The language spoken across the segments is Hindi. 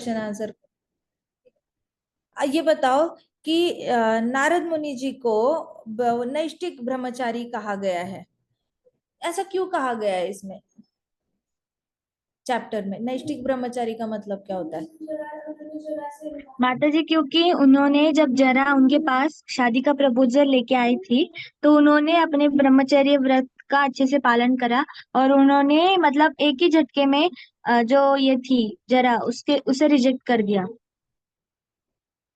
Question answer. ये बताओ कि नारद मुनि जी को नैष्टिक ब्रह्मचारी कहा गया है। ऐसा क्यों कहा गया है इसमें चैप्टर में? नैष्टिक ब्रह्मचारी का मतलब क्या होता है? माता जी, क्योंकि उन्होंने जब जरा उनके पास शादी का प्रपोजल लेके आई थी, तो उन्होंने अपने ब्रह्मचर्य व्रत का अच्छे से पालन करा। और उन्होंने मतलब एक ही झटके में जो ये थी जरा उसके उसे रिजेक्ट कर दिया।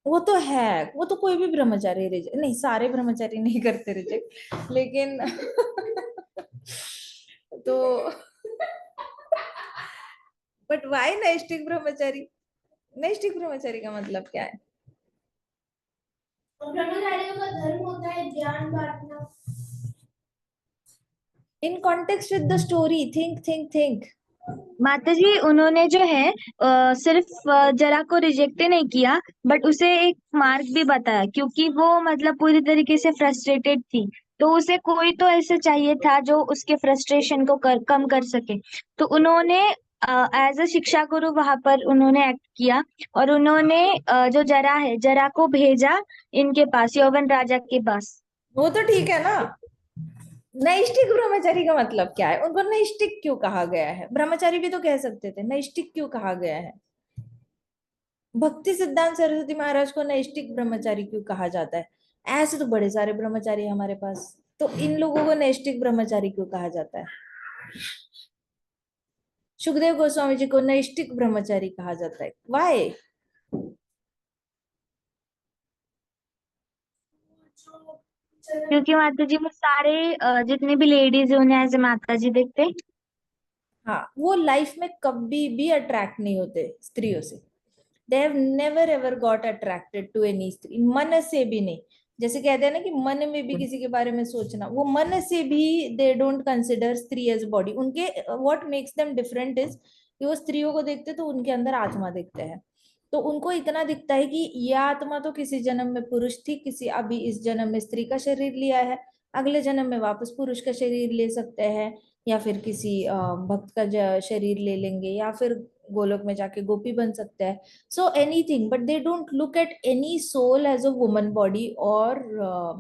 वो तो है, वो तो कोई भी ब्रह्मचारी रिजेक्ट नहीं, सारे ब्रह्मचारी नहीं करते रिजेक्ट, लेकिन तो बट वाई नैष्टिक ब्रह्मचारी? नैष्टिक ब्रह्मचारी का मतलब क्या है? ब्रह्मचारियों का धर्म होता है ज्ञान बांटना। In context with the story, think think think. माता जी, उन्होंने जो है सिर्फ जरा को रिजेक्ट ही नहीं किया, बट उसे एक मार्ग भी बताया, क्योंकि वो मतलब पूरी तरीके से फ्रस्ट्रेटेड थी। तो उसे कोई तो ऐसे चाहिए था जो उसके फ्रस्ट्रेशन को कम कर सके। तो उन्होंने एज अ शिक्षा गुरु वहां पर उन्होंने एक्ट किया। और उन्होंने जो जरा है, जरा को भेजा इनके पास, यौवन राजा के पास। वो तो ठीक है ना। नैष्टिक ब्रह्मचारी का मतलब क्या है? उनको नैष्टिक क्यों कहा गया है? ब्रह्मचारी भी तो कह सकते थे, नैष्टिक क्यों कहा गया है? भक्ति सिद्धांत सरस्वती महाराज को नैष्टिक ब्रह्मचारी क्यों कहा जाता है? ऐसे तो बड़े सारे ब्रह्मचारी हैं हमारे पास, तो इन लोगों को नैष्टिक ब्रह्मचारी क्यों कहा जाता है? सुखदेव गोस्वामी जी को नैष्टिक ब्रह्मचारी कहा जाता है, वाई? क्योंकि माता जी वो सारे जितने भी लेडीज है उन्हें एज ए माता जी देखते। हाँ, वो लाइफ में कभी भी अट्रैक्ट नहीं होते स्त्रियों से। They have never ever got attracted to any स्त्री, मन से भी नहीं। जैसे कहते हैं ना कि मन में भी किसी के बारे में सोचना, वो मन से भी दे डोंट कंसिडर स्त्री एज बॉडी। उनके what makes them different is कि वो स्त्रियों को देखते तो उनके अंदर आत्मा देखते हैं। तो उनको इतना दिखता है कि यह आत्मा तो किसी जन्म में पुरुष थी, किसी अभी इस जन्म में स्त्री का शरीर लिया है, अगले जन्म में वापस पुरुष का शरीर ले सकते हैं, या फिर किसी भक्त का शरीर ले लेंगे, या फिर गोलोक में जाके गोपी बन सकते हैं। So anything, but they don't look at any soul as a woman body और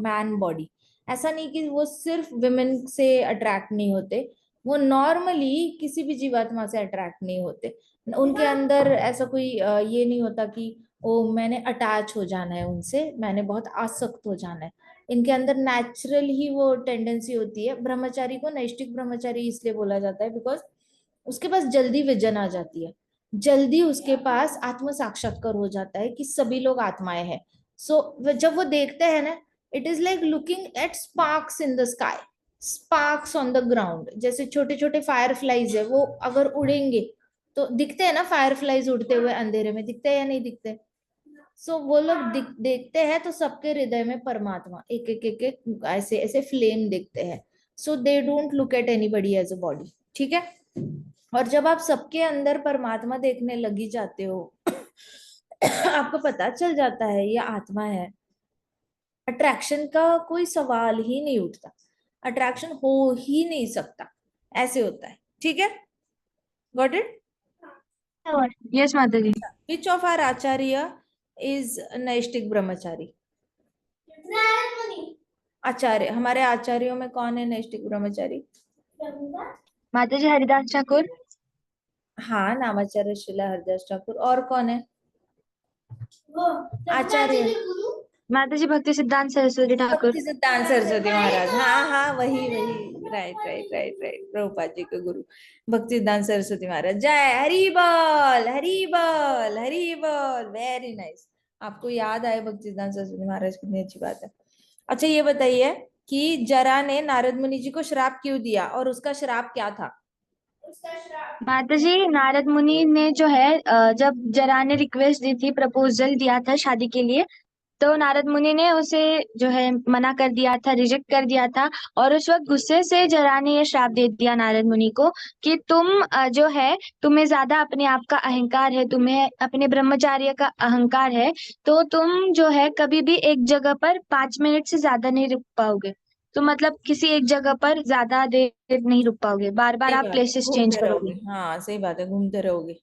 मैन बॉडी। ऐसा नहीं कि वो सिर्फ विमेन से अट्रैक्ट नहीं होते, वो नॉर्मली किसी भी जीवात्मा से अट्रैक्ट नहीं होते। उनके अंदर ऐसा कोई ये नहीं होता कि ओ मैंने अटैच हो जाना है उनसे, मैंने बहुत आसक्त हो जाना है। इनके अंदर नेचुरल ही वो टेंडेंसी होती है। ब्रह्मचारी को नैष्टिक ब्रह्मचारी इसलिए बोला जाता है बिकॉज उसके पास जल्दी विजन आ जाती है, जल्दी उसके पास आत्म साक्षात्कार हो जाता है कि सभी लोग आत्माएं हैं। सो जब वो देखते हैं ना, it is like looking at sparks in the sky, sparks on the ground. जैसे छोटे छोटे फायर फ्लाइज है, वो अगर उड़ेंगे तो दिखते हैं ना, फायर फ्लाइज उड़ते हुए अंधेरे में दिखते हैं या नहीं दिखते? सो वो लोग देखते हैं तो सबके हृदय में परमात्मा एक एक एक एक ऐसे ऐसे फ्लेम देखते हैं। So they don't look at anybody as a body, ठीक है? और जब आप सबके अंदर परमात्मा देखने लगी जाते हो आपको पता चल जाता है ये आत्मा है, अट्रैक्शन का कोई सवाल ही नहीं उठता, अट्रैक्शन हो ही नहीं सकता, ऐसे होता है, ठीक है? Got it? यस माता जी। Which of are acharya is naishtik brahmachari? आचार्य, हमारे आचार्यों में कौन है नैष्टिक ब्रह्मचारी? माता जी, हरिदास ठाकुर। हाँ, नामाचार्य शिला हरदास ठाकुर। और कौन है वो आचार्य? माता जी, भक्ति सिद्धांत सरस्वती ठाकुर। भक्ति सिद्धांत सरस्वती महाराज, हाँ हाँ, वही वही, right right right right, Prabhupada ji के गुरु भक्ति सिद्धांत सरस्वती महाराज। जय हरि बोल, हरि बोल, हरि बोल, वेरी नाइस। आपको याद आए भक्ति सिद्धांत सरस्वती महाराज, कितनी अच्छी बात है। अच्छा ये बताइए कि जरा ने नारद मुनि जी को श्राप क्यों दिया, और उसका श्राप क्या था? उसका श्राप, माता जी, नारद मुनि ने जो है जब जरा ने रिक्वेस्ट दी थी, प्रपोजल दिया था शादी के लिए, तो नारद मुनि ने उसे जो है मना कर दिया था, रिजेक्ट कर दिया था। और उस वक्त गुस्से से जरा ने ये श्राप दे दिया नारद मुनि को कि तुम जो है, तुम्हें ज्यादा अपने आप का अहंकार है, तुम्हें अपने ब्रह्मचार्य का अहंकार है। तो तुम जो है कभी भी एक जगह पर 5 मिनट से ज्यादा नहीं रुक पाओगे। तो मतलब किसी एक जगह पर ज्यादा देर नहीं रुक पाओगे, बार बार सही आप बात है, प्लेसेस चेंज घूमते करोगे। रहोगे, हाँ सही बात है, घूमते रहोगे।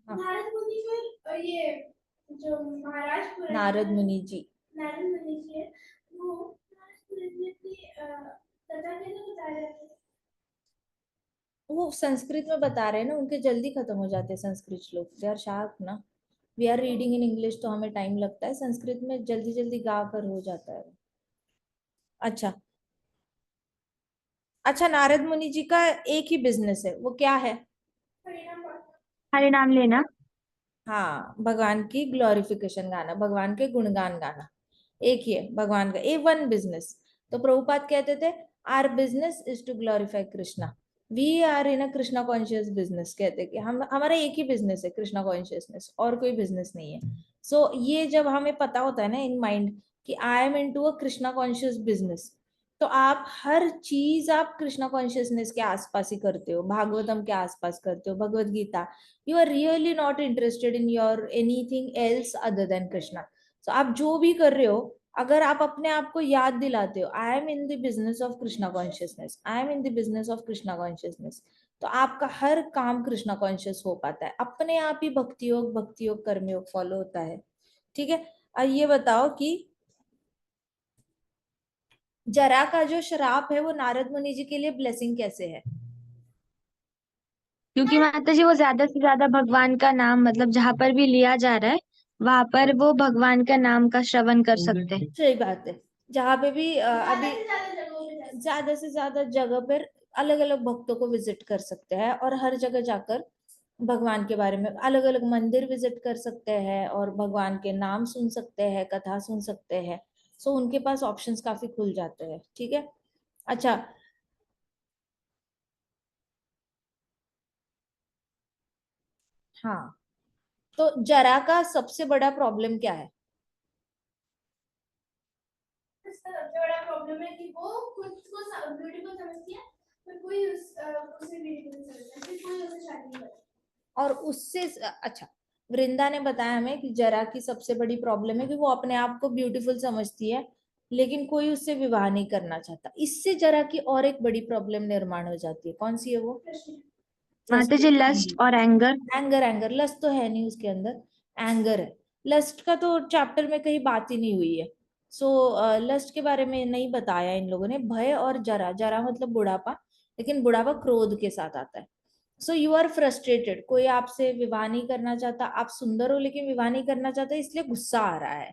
हाँ, नारद मुनि जो ये जो महाराज नारद मुनि जी, नारद मुनि जी है वो कथा कैसे बता रहे थे? वो संस्कृत में बता रहे हैं ना, उनके जल्दी खत्म हो जाते हैं संस्कृत श्लोक, दे आर शार्प ना। We are reading in English तो हमें टाइम लगता है, संस्कृत में जल्दी जल्दी गा कर हो जाता है। अच्छा, अच्छा, नारद मुनि जी का एक ही बिजनेस है, वो क्या है? परिणाम पाठ। हरे नाम लेना। हाँ, भगवान की ग्लोरिफिकेशन गाना, भगवान के गुणगान गाना, एक ही है भगवान का, ए वन बिजनेस। तो प्रभुपाद कहते थे our business is to glorify Krishna, we are in a Krishna conscious business, कहते कि हम, हमारा एक ही बिजनेस है कृष्णा कॉन्शियसनेस, और कोई बिजनेस नहीं है। सो ये जब हमें पता होता है ना इन माइंड कि I am into a Krishna conscious business, तो आप हर चीज आप कृष्णा कॉन्शियसनेस के आसपास ही करते हो, भागवतम के आसपास करते हो, Bhagavad Gita, you are really not interested in your anything else other than krishna। so आप जो भी कर रहे हो, अगर आप अपने आप को याद दिलाते हो I am in the business of Krishna consciousness, I am in the business of Krishna consciousness, तो आपका हर काम कृष्णा कॉन्शियस हो पाता है, अपने आप ही भक्ति योग कर्म योग फॉलो होता है। ठीक है, अब ये बताओ कि जरा का जो श्राप है वो नारद मुनि जी के लिए ब्लेसिंग कैसे है? क्योंकि माता जी वो ज्यादा से ज्यादा भगवान का नाम, मतलब जहां पर भी लिया जा रहा है वहां पर वो भगवान का नाम का श्रवण कर सकते हैं। सही बात है, जहाँ पे भी अभी ज्यादा से ज्यादा जगह पर अलग अलग भक्तों को विजिट कर सकते हैं, और हर जगह जाकर भगवान के बारे में, अलग अलग मंदिर विजिट कर सकते हैं और भगवान के नाम सुन सकते हैं, कथा सुन सकते हैं। सो उनके पास ऑप्शंस काफी खुल जाते हैं। ठीक है, अच्छा, हाँ, तो जरा का सबसे बड़ा प्रॉब्लम क्या है? इसका सबसे बड़ा प्रॉब्लम है कि वो खुद को ब्यूटीफुल समझती है, पर कोई उसे ब्यूटीफुल नहीं समझता, फिर कोई उसे शादी नहीं करता। और उससे अच्छा, वृंदा ने बताया हमें कि जरा की सबसे बड़ी प्रॉब्लम है कि वो अपने आप को ब्यूटीफुल समझती है, लेकिन कोई उससे विवाह नहीं करना चाहता। इससे जरा की और एक बड़ी प्रॉब्लम निर्माण हो जाती है, कौन सी है वो? कृष्ण। माता जी लस्ट और एंगर। एंगर, एंगर, लस्ट तो है नहीं उसके अंदर, एंगर है। लस्ट का तो चैप्टर में कहीं बात ही नहीं हुई है। सो लस्ट के बारे में नहीं बताया इन लोगों ने। भय और जरा, जरा मतलब बुढ़ापा, लेकिन बुढ़ापा क्रोध के साथ आता है। सो यू आर फ्रस्ट्रेटेड, कोई आपसे विवाह नहीं करना चाहता, आप सुंदर हो लेकिन विवाह नहीं करना चाहते, इसलिए गुस्सा आ रहा है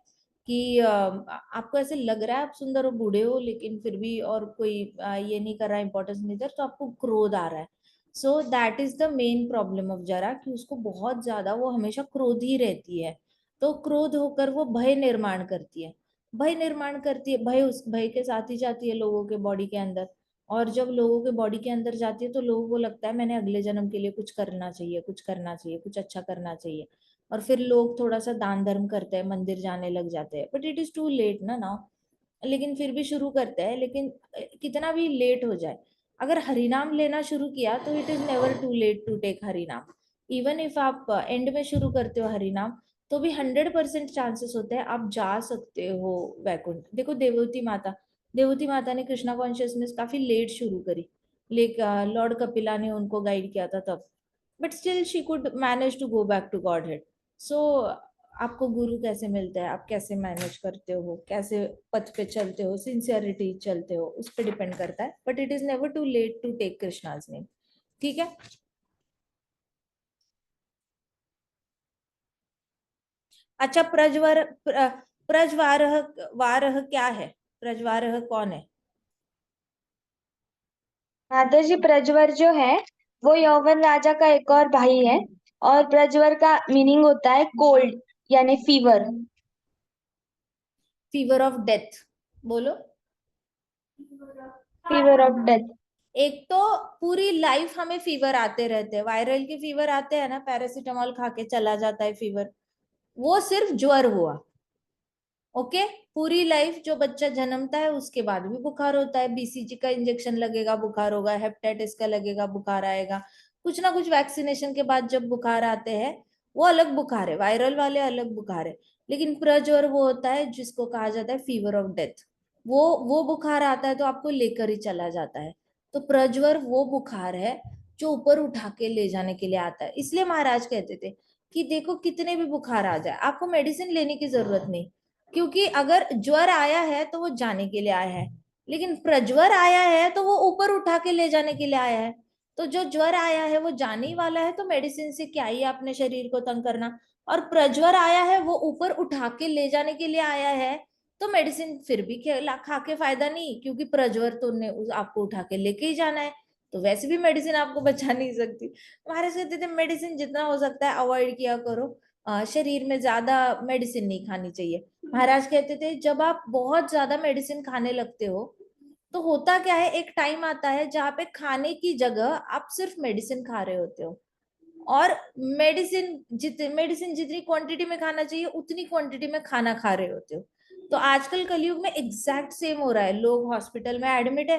कि आपको ऐसे लग रहा है आप सुंदर हो, बूढ़े हो, लेकिन फिर भी और कोई ये नहीं कर रहा, इंपॉर्टेंस नहीं दे रहा, तो आपको क्रोध आ रहा है। So that is the main problem of जरा, कि उसको बहुत ज्यादा, वो हमेशा क्रोधी रहती है। तो क्रोध होकर वो भय निर्माण करती है, भय निर्माण करती है, भय उस भय के साथ ही जाती है लोगों के बॉडी के अंदर। और जब लोगों के बॉडी के अंदर जाती है तो लोगों को लगता है मैंने अगले जन्म के लिए कुछ करना चाहिए, कुछ करना चाहिए, कुछ अच्छा करना चाहिए। और फिर लोग थोड़ा सा दान धर्म करते हैं, मंदिर जाने लग जाते हैं, but it is too late ना नाउ। लेकिन फिर भी शुरू करते हैं, लेकिन कितना भी लेट हो जाए, अगर हरिनाम लेना शुरू किया तो it is never too late to take Harinam. Even if आप एंड में शुरू करते हो हरिनाम, तो भी 100% चांसेस होते हैं आप जा सकते हो वैकुंठ। देखो देवती माता, देवती माता ने कृष्णा कॉन्शियसनेस काफी लेट शुरू करी, लेकिन लॉर्ड कपिला ने उनको गाइड किया था तब, but still she could manage to go back to godhead. So आपको गुरु कैसे मिलता है, आप कैसे मैनेज करते हो, कैसे पथ पे चलते हो, सिंसियरिटी चलते हो, उस पर डिपेंड करता है, but it is never too late to take Krishna's name. ठीक है, अच्छा, प्रजवारह, वारह क्या है? प्रजवारह कौन है? माता जी प्रज्वर जो है वो यौवन राजा का एक और भाई है। और प्रज्वर का मीनिंग होता है कोल्ड, यानी फीवर। फीवर ऑफ डेथ, बोलो। Fever of death. एक तो पूरी लाइफ हमें फीवर आते रहते हैं, वायरल के फीवर आते हैं ना, पैरासीटामोल खा के चला जाता है फीवर, वो सिर्फ ज्वर हुआ। ओके, पूरी लाइफ जो बच्चा जन्मता है उसके बाद भी बुखार होता है, बीसीजी का इंजेक्शन लगेगा बुखार होगा, हेपेटाइटिस का लगेगा बुखार आएगा, कुछ ना कुछ वैक्सीनेशन के बाद जब बुखार आते हैं, वो अलग बुखार है, वायरल वाले अलग बुखार है। लेकिन प्रज्वर वो होता है जिसको कहा जाता है फीवर ऑफ डेथ। वो बुखार आता है तो आपको लेकर ही चला जाता है। तो प्रज्वर वो बुखार है जो ऊपर उठा के ले जाने के लिए आता है, इसलिए महाराज कहते थे कि देखो कितने भी बुखार आ जाए आपको मेडिसिन लेने की जरूरत नहीं, क्योंकि अगर ज्वर आया है तो वो जाने के लिए आया है, लेकिन प्रज्वर आया है तो वो ऊपर उठा के ले जाने के लिए आया है। तो जो ज्वर आया है वो जाने ही वाला है, तो मेडिसिन से क्या ही अपने शरीर को तंग करना। और प्रज्वर आया है वो ऊपर उठा के ले जाने के लिए आया है, तो मेडिसिन फिर भी खा के फायदा नहीं, क्योंकि प्रज्वर तो ने आपको उठा के लेके ही जाना है, तो वैसे भी मेडिसिन आपको बचा नहीं सकती। महाराज कहते थे मेडिसिन जितना हो सकता है अवॉइड किया करो, शरीर में ज्यादा मेडिसिन नहीं खानी चाहिए। महाराज कहते थे जब आप बहुत ज्यादा मेडिसिन खाने लगते हो तो होता क्या है, एक टाइम आता है जहाँ पे खाने की जगह आप सिर्फ मेडिसिन खा रहे होते हो, और मेडिसिन जितनी क्वांटिटी में खाना चाहिए उतनी क्वांटिटी में खाना खा रहे होते हो। तो आजकल कलयुग में एग्जैक्ट सेम हो रहा है, लोग हॉस्पिटल में एडमिट है,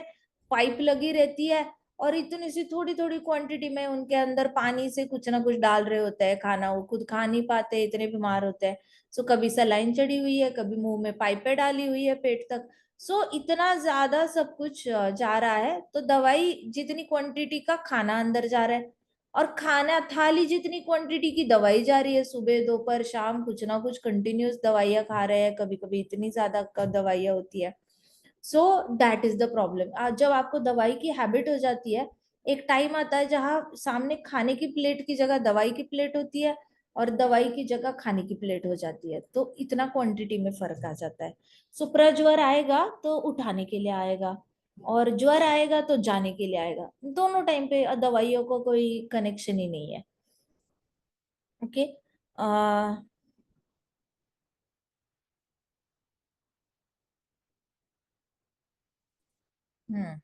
पाइप लगी रहती है, और इतनी सी थोड़ी थोड़ी क्वांटिटी में उनके अंदर पानी से कुछ ना कुछ डाल रहे होते हैं खाना, वो खुद खा नहीं पाते, इतने बीमार होते हैं। सो कभी सलाइन चढ़ी हुई है, कभी मुंह में पाइपें डाली हुई है पेट तक। सो इतना ज्यादा सब कुछ जा रहा है, तो दवाई जितनी क्वांटिटी का खाना अंदर जा रहा है, और खाना थाली जितनी क्वांटिटी की दवाई जा रही है, सुबह दोपहर शाम कुछ ना कुछ कंटिन्यूस दवाइयां खा रहे हैं, कभी कभी इतनी ज्यादा दवाइयां होती है। So that is the problem. जब आपको दवाई की हैबिट हो जाती है, एक टाइम आता है जहां सामने खाने की प्लेट की जगह दवाई की प्लेट होती है, और दवाई की जगह खाने की प्लेट हो जाती है, तो इतना क्वांटिटी में फर्क आ जाता है। सो प्रज्वर आएगा तो उठाने के लिए आएगा, और ज्वर आएगा तो जाने के लिए आएगा, दोनों टाइम पे दवाइयों को कोई कनेक्शन ही नहीं है। ओके। हम्म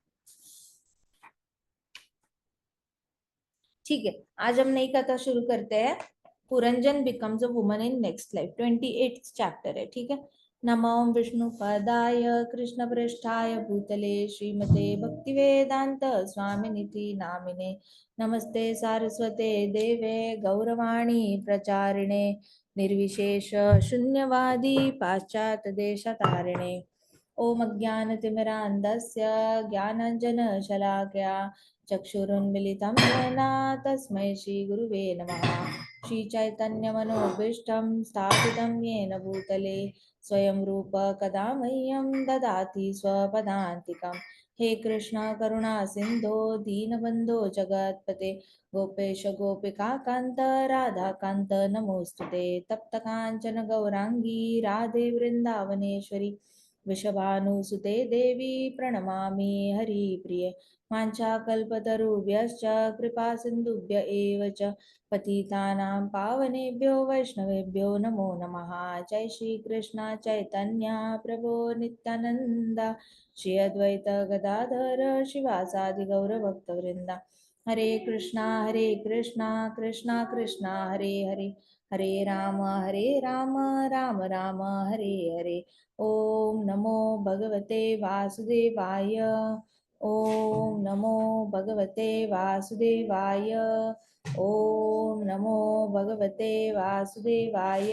ठीक है, आज हम नई कथा शुरू करते हैं। Puranjan becomes a woman in next life, 28th chapter है, ठीक है। नमो विष्णु पदाय कृष्ण पृष्ठाय भूतले श्रीमते भक्ति वेदांत स्वामिनिति नामिने, नमस्ते सारस्वते देवे गौरवाणी प्रचारिणे, निर्विशेष शून्यवादी पाश्चात्य देशतारिणे। ओम अज्ञानतिमिरान्धस्य ज्ञानाञ्जनशलाकया चक्षुरुन्मिलितं येन तस्मै श्रीगुरुवे नमः। श्रीचैतन्यमनोभीष्टं स्थापितं येन भूतले स्वयं रूप कदा मह्यं ददाति स्वपदान्तिकम्। हे कृष्ण करुणा सिन्धो दीनबन्धो जगत्पते, गोपेश गोपिका कान्त राधाकान्त नमोऽस्तुते। तप्त काञ्चन गौराङ्गी राधे वृन्दावनेश्वरी, वृषभानुसुते देवी प्रणमामि हरिप्रिये। वाञ्छाकल्पतरुभ्यश्च कृपा सिन्धुभ्य एव च पतितानां पावनेभ्यो वैष्णवेभ्यो नमो नमः। जय श्री कृष्ण चैतन्य प्रभो नित्यानंद, श्री अद्वैत गदाधर शिवासादि गौरभक्तवृंदा। हरे कृष्णा कृष्णा कृष्णा हरे हरे, हरे राम राम राम हरे हरे। ओम नमो भगवते वासुदेवाय, ओम नमो भगवते वासुदेवाय, ओम नमो भगवते वासुदेवाय।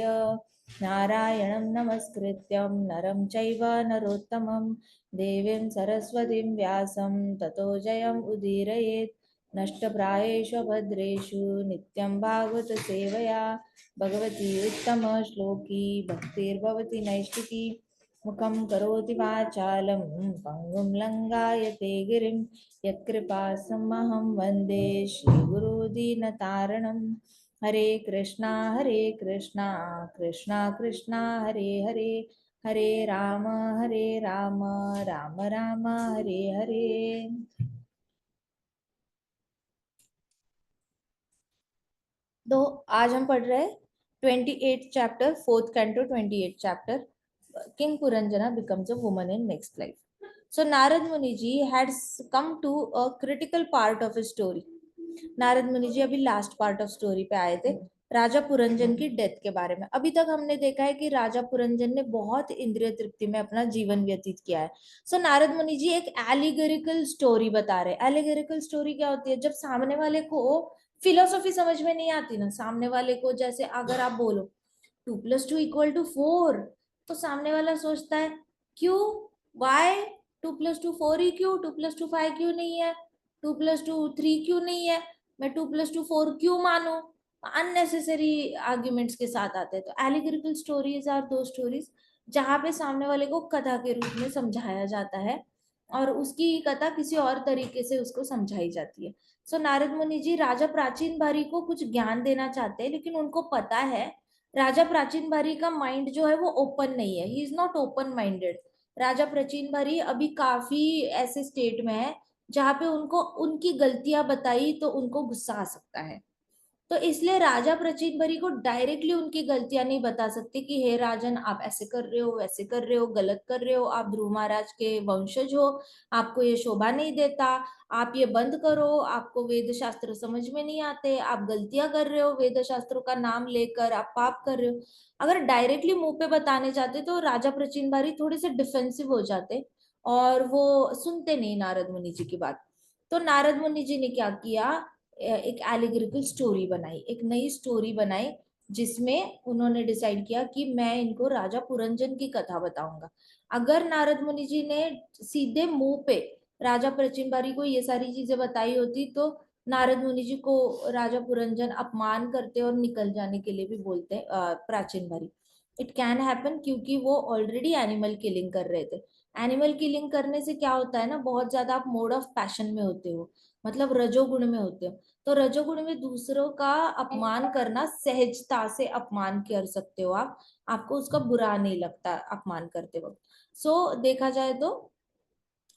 नारायणं नमस्कृत्यं नरं चैव नरोत्तमं, देवीं सरस्वतीं व्यासं ततो जयम् उदीरयेत्। नष्टप्रायेषु भद्रेषु नित्यं भागवत सेवया, भगवती उत्तमश्लोकी भक्तिर्भवति नैष्टिकी। मुखं करोति वाचालं पङ्गुं लङ्घायते गिरिं, यत्कृपासमहं वन्दे श्रीगुरुदीनतारणं। हरे कृष्णा कृष्णा कृष्णा हरे हरे, हरे राम राम राम हरे हरे। तो आज हम पढ़ रहे हैं 28th chapter, 4th canto 28th chapter, King Puranjana becomes a woman in next life. So Narad Muni ji had come to a critical part of his story. Narad मुनि जी अभी लास्ट पार्ट ऑफ स्टोरी पे आए थे, राजा पुरंजन की डेथ के बारे में। अभी तक हमने देखा है कि राजा पुरंजन ने बहुत इंद्रिय तृप्ति में अपना जीवन व्यतीत किया है। सो नारद मुनि जी एक एलिगोरिकल स्टोरी बता रहे हैं। एलिगोरिकल स्टोरी क्या होती है? जब सामने वाले को फिलोसॉफी समझ में नहीं आती ना, सामने वाले को जैसे अगर आप बोलो 2+2=4, तो सामने वाला सोचता है क्यों, वाई 2+2 4 ही क्यों, 2+2 5 क्यों नहीं है, 2+2 3 क्यों नहीं है, मैं 2+2 4 क्यों मानूं? अननेसेसरी आर्ग्यूमेंट्स के साथ आते हैं। तो एलिगोरिकल स्टोरीज आर दो स्टोरीज जहाँ पे सामने वाले को कथा के रूप में समझाया जाता है और उसकी कथा किसी और तरीके से उसको समझाई जाती है। सो नारद मुनि जी राजा प्राचीन बारी को कुछ ज्ञान देना चाहते हैं, लेकिन उनको पता है राजा प्राचीन बारी का माइंड जो है वो ओपन नहीं है, he is not open minded. राजा प्राचीन बारी अभी काफी ऐसे स्टेट में है जहाँ पे उनको उनकी गलतियां बताई तो उनको गुस्सा आ सकता है। तो इसलिए राजा प्रचिनबरी को डायरेक्टली उनकी गलतियां नहीं बता सकते कि हे राजन आप ऐसे कर रहे हो, वैसे कर रहे हो, गलत कर रहे हो, आप ध्रुव महाराज के वंशज हो, आपको ये शोभा नहीं देता, आप ये बंद करो, आपको वेद शास्त्र समझ में नहीं आते, आप गलतियां कर रहे हो, वेद शास्त्रों का नाम लेकर आप पाप कर रहे हो। अगर डायरेक्टली मुंह पे बताने जाते तो राजा प्रचिनबारी थोड़े से डिफेंसिव हो जाते और वो सुनते नहीं नारद मुनि जी की बात। तो नारद मुनि जी ने क्या किया, एक एलिगोरिकल स्टोरी बनाई, एक नई स्टोरी बनाई जिसमें उन्होंने डिसाइड किया कि मैं इनको राजा पुरंजन की कथा बताऊंगा। अगर नारद मुनि जी ने सीधे मुंह पे राजा प्रचिनबारी को ये सारी चीजें बताई होती तो नारद मुनि जी को राजा पुरंजन अपमान करते और निकल जाने के लिए भी बोलते प्राचीन बारी। इट कैन हैपन क्योंकि वो ऑलरेडी एनिमल किलिंग कर रहे थे। एनिमल किलिंग करने से क्या होता है ना, बहुत ज्यादा आप मोड ऑफ पैशन में होते हो, मतलब रजोगुण में होते हो। तो रजोगुण में दूसरों का अपमान करना, सहजता से अपमान कर सकते हो आप, आपको उसका बुरा नहीं लगता अपमान करते वक्त। सो देखा जाए तो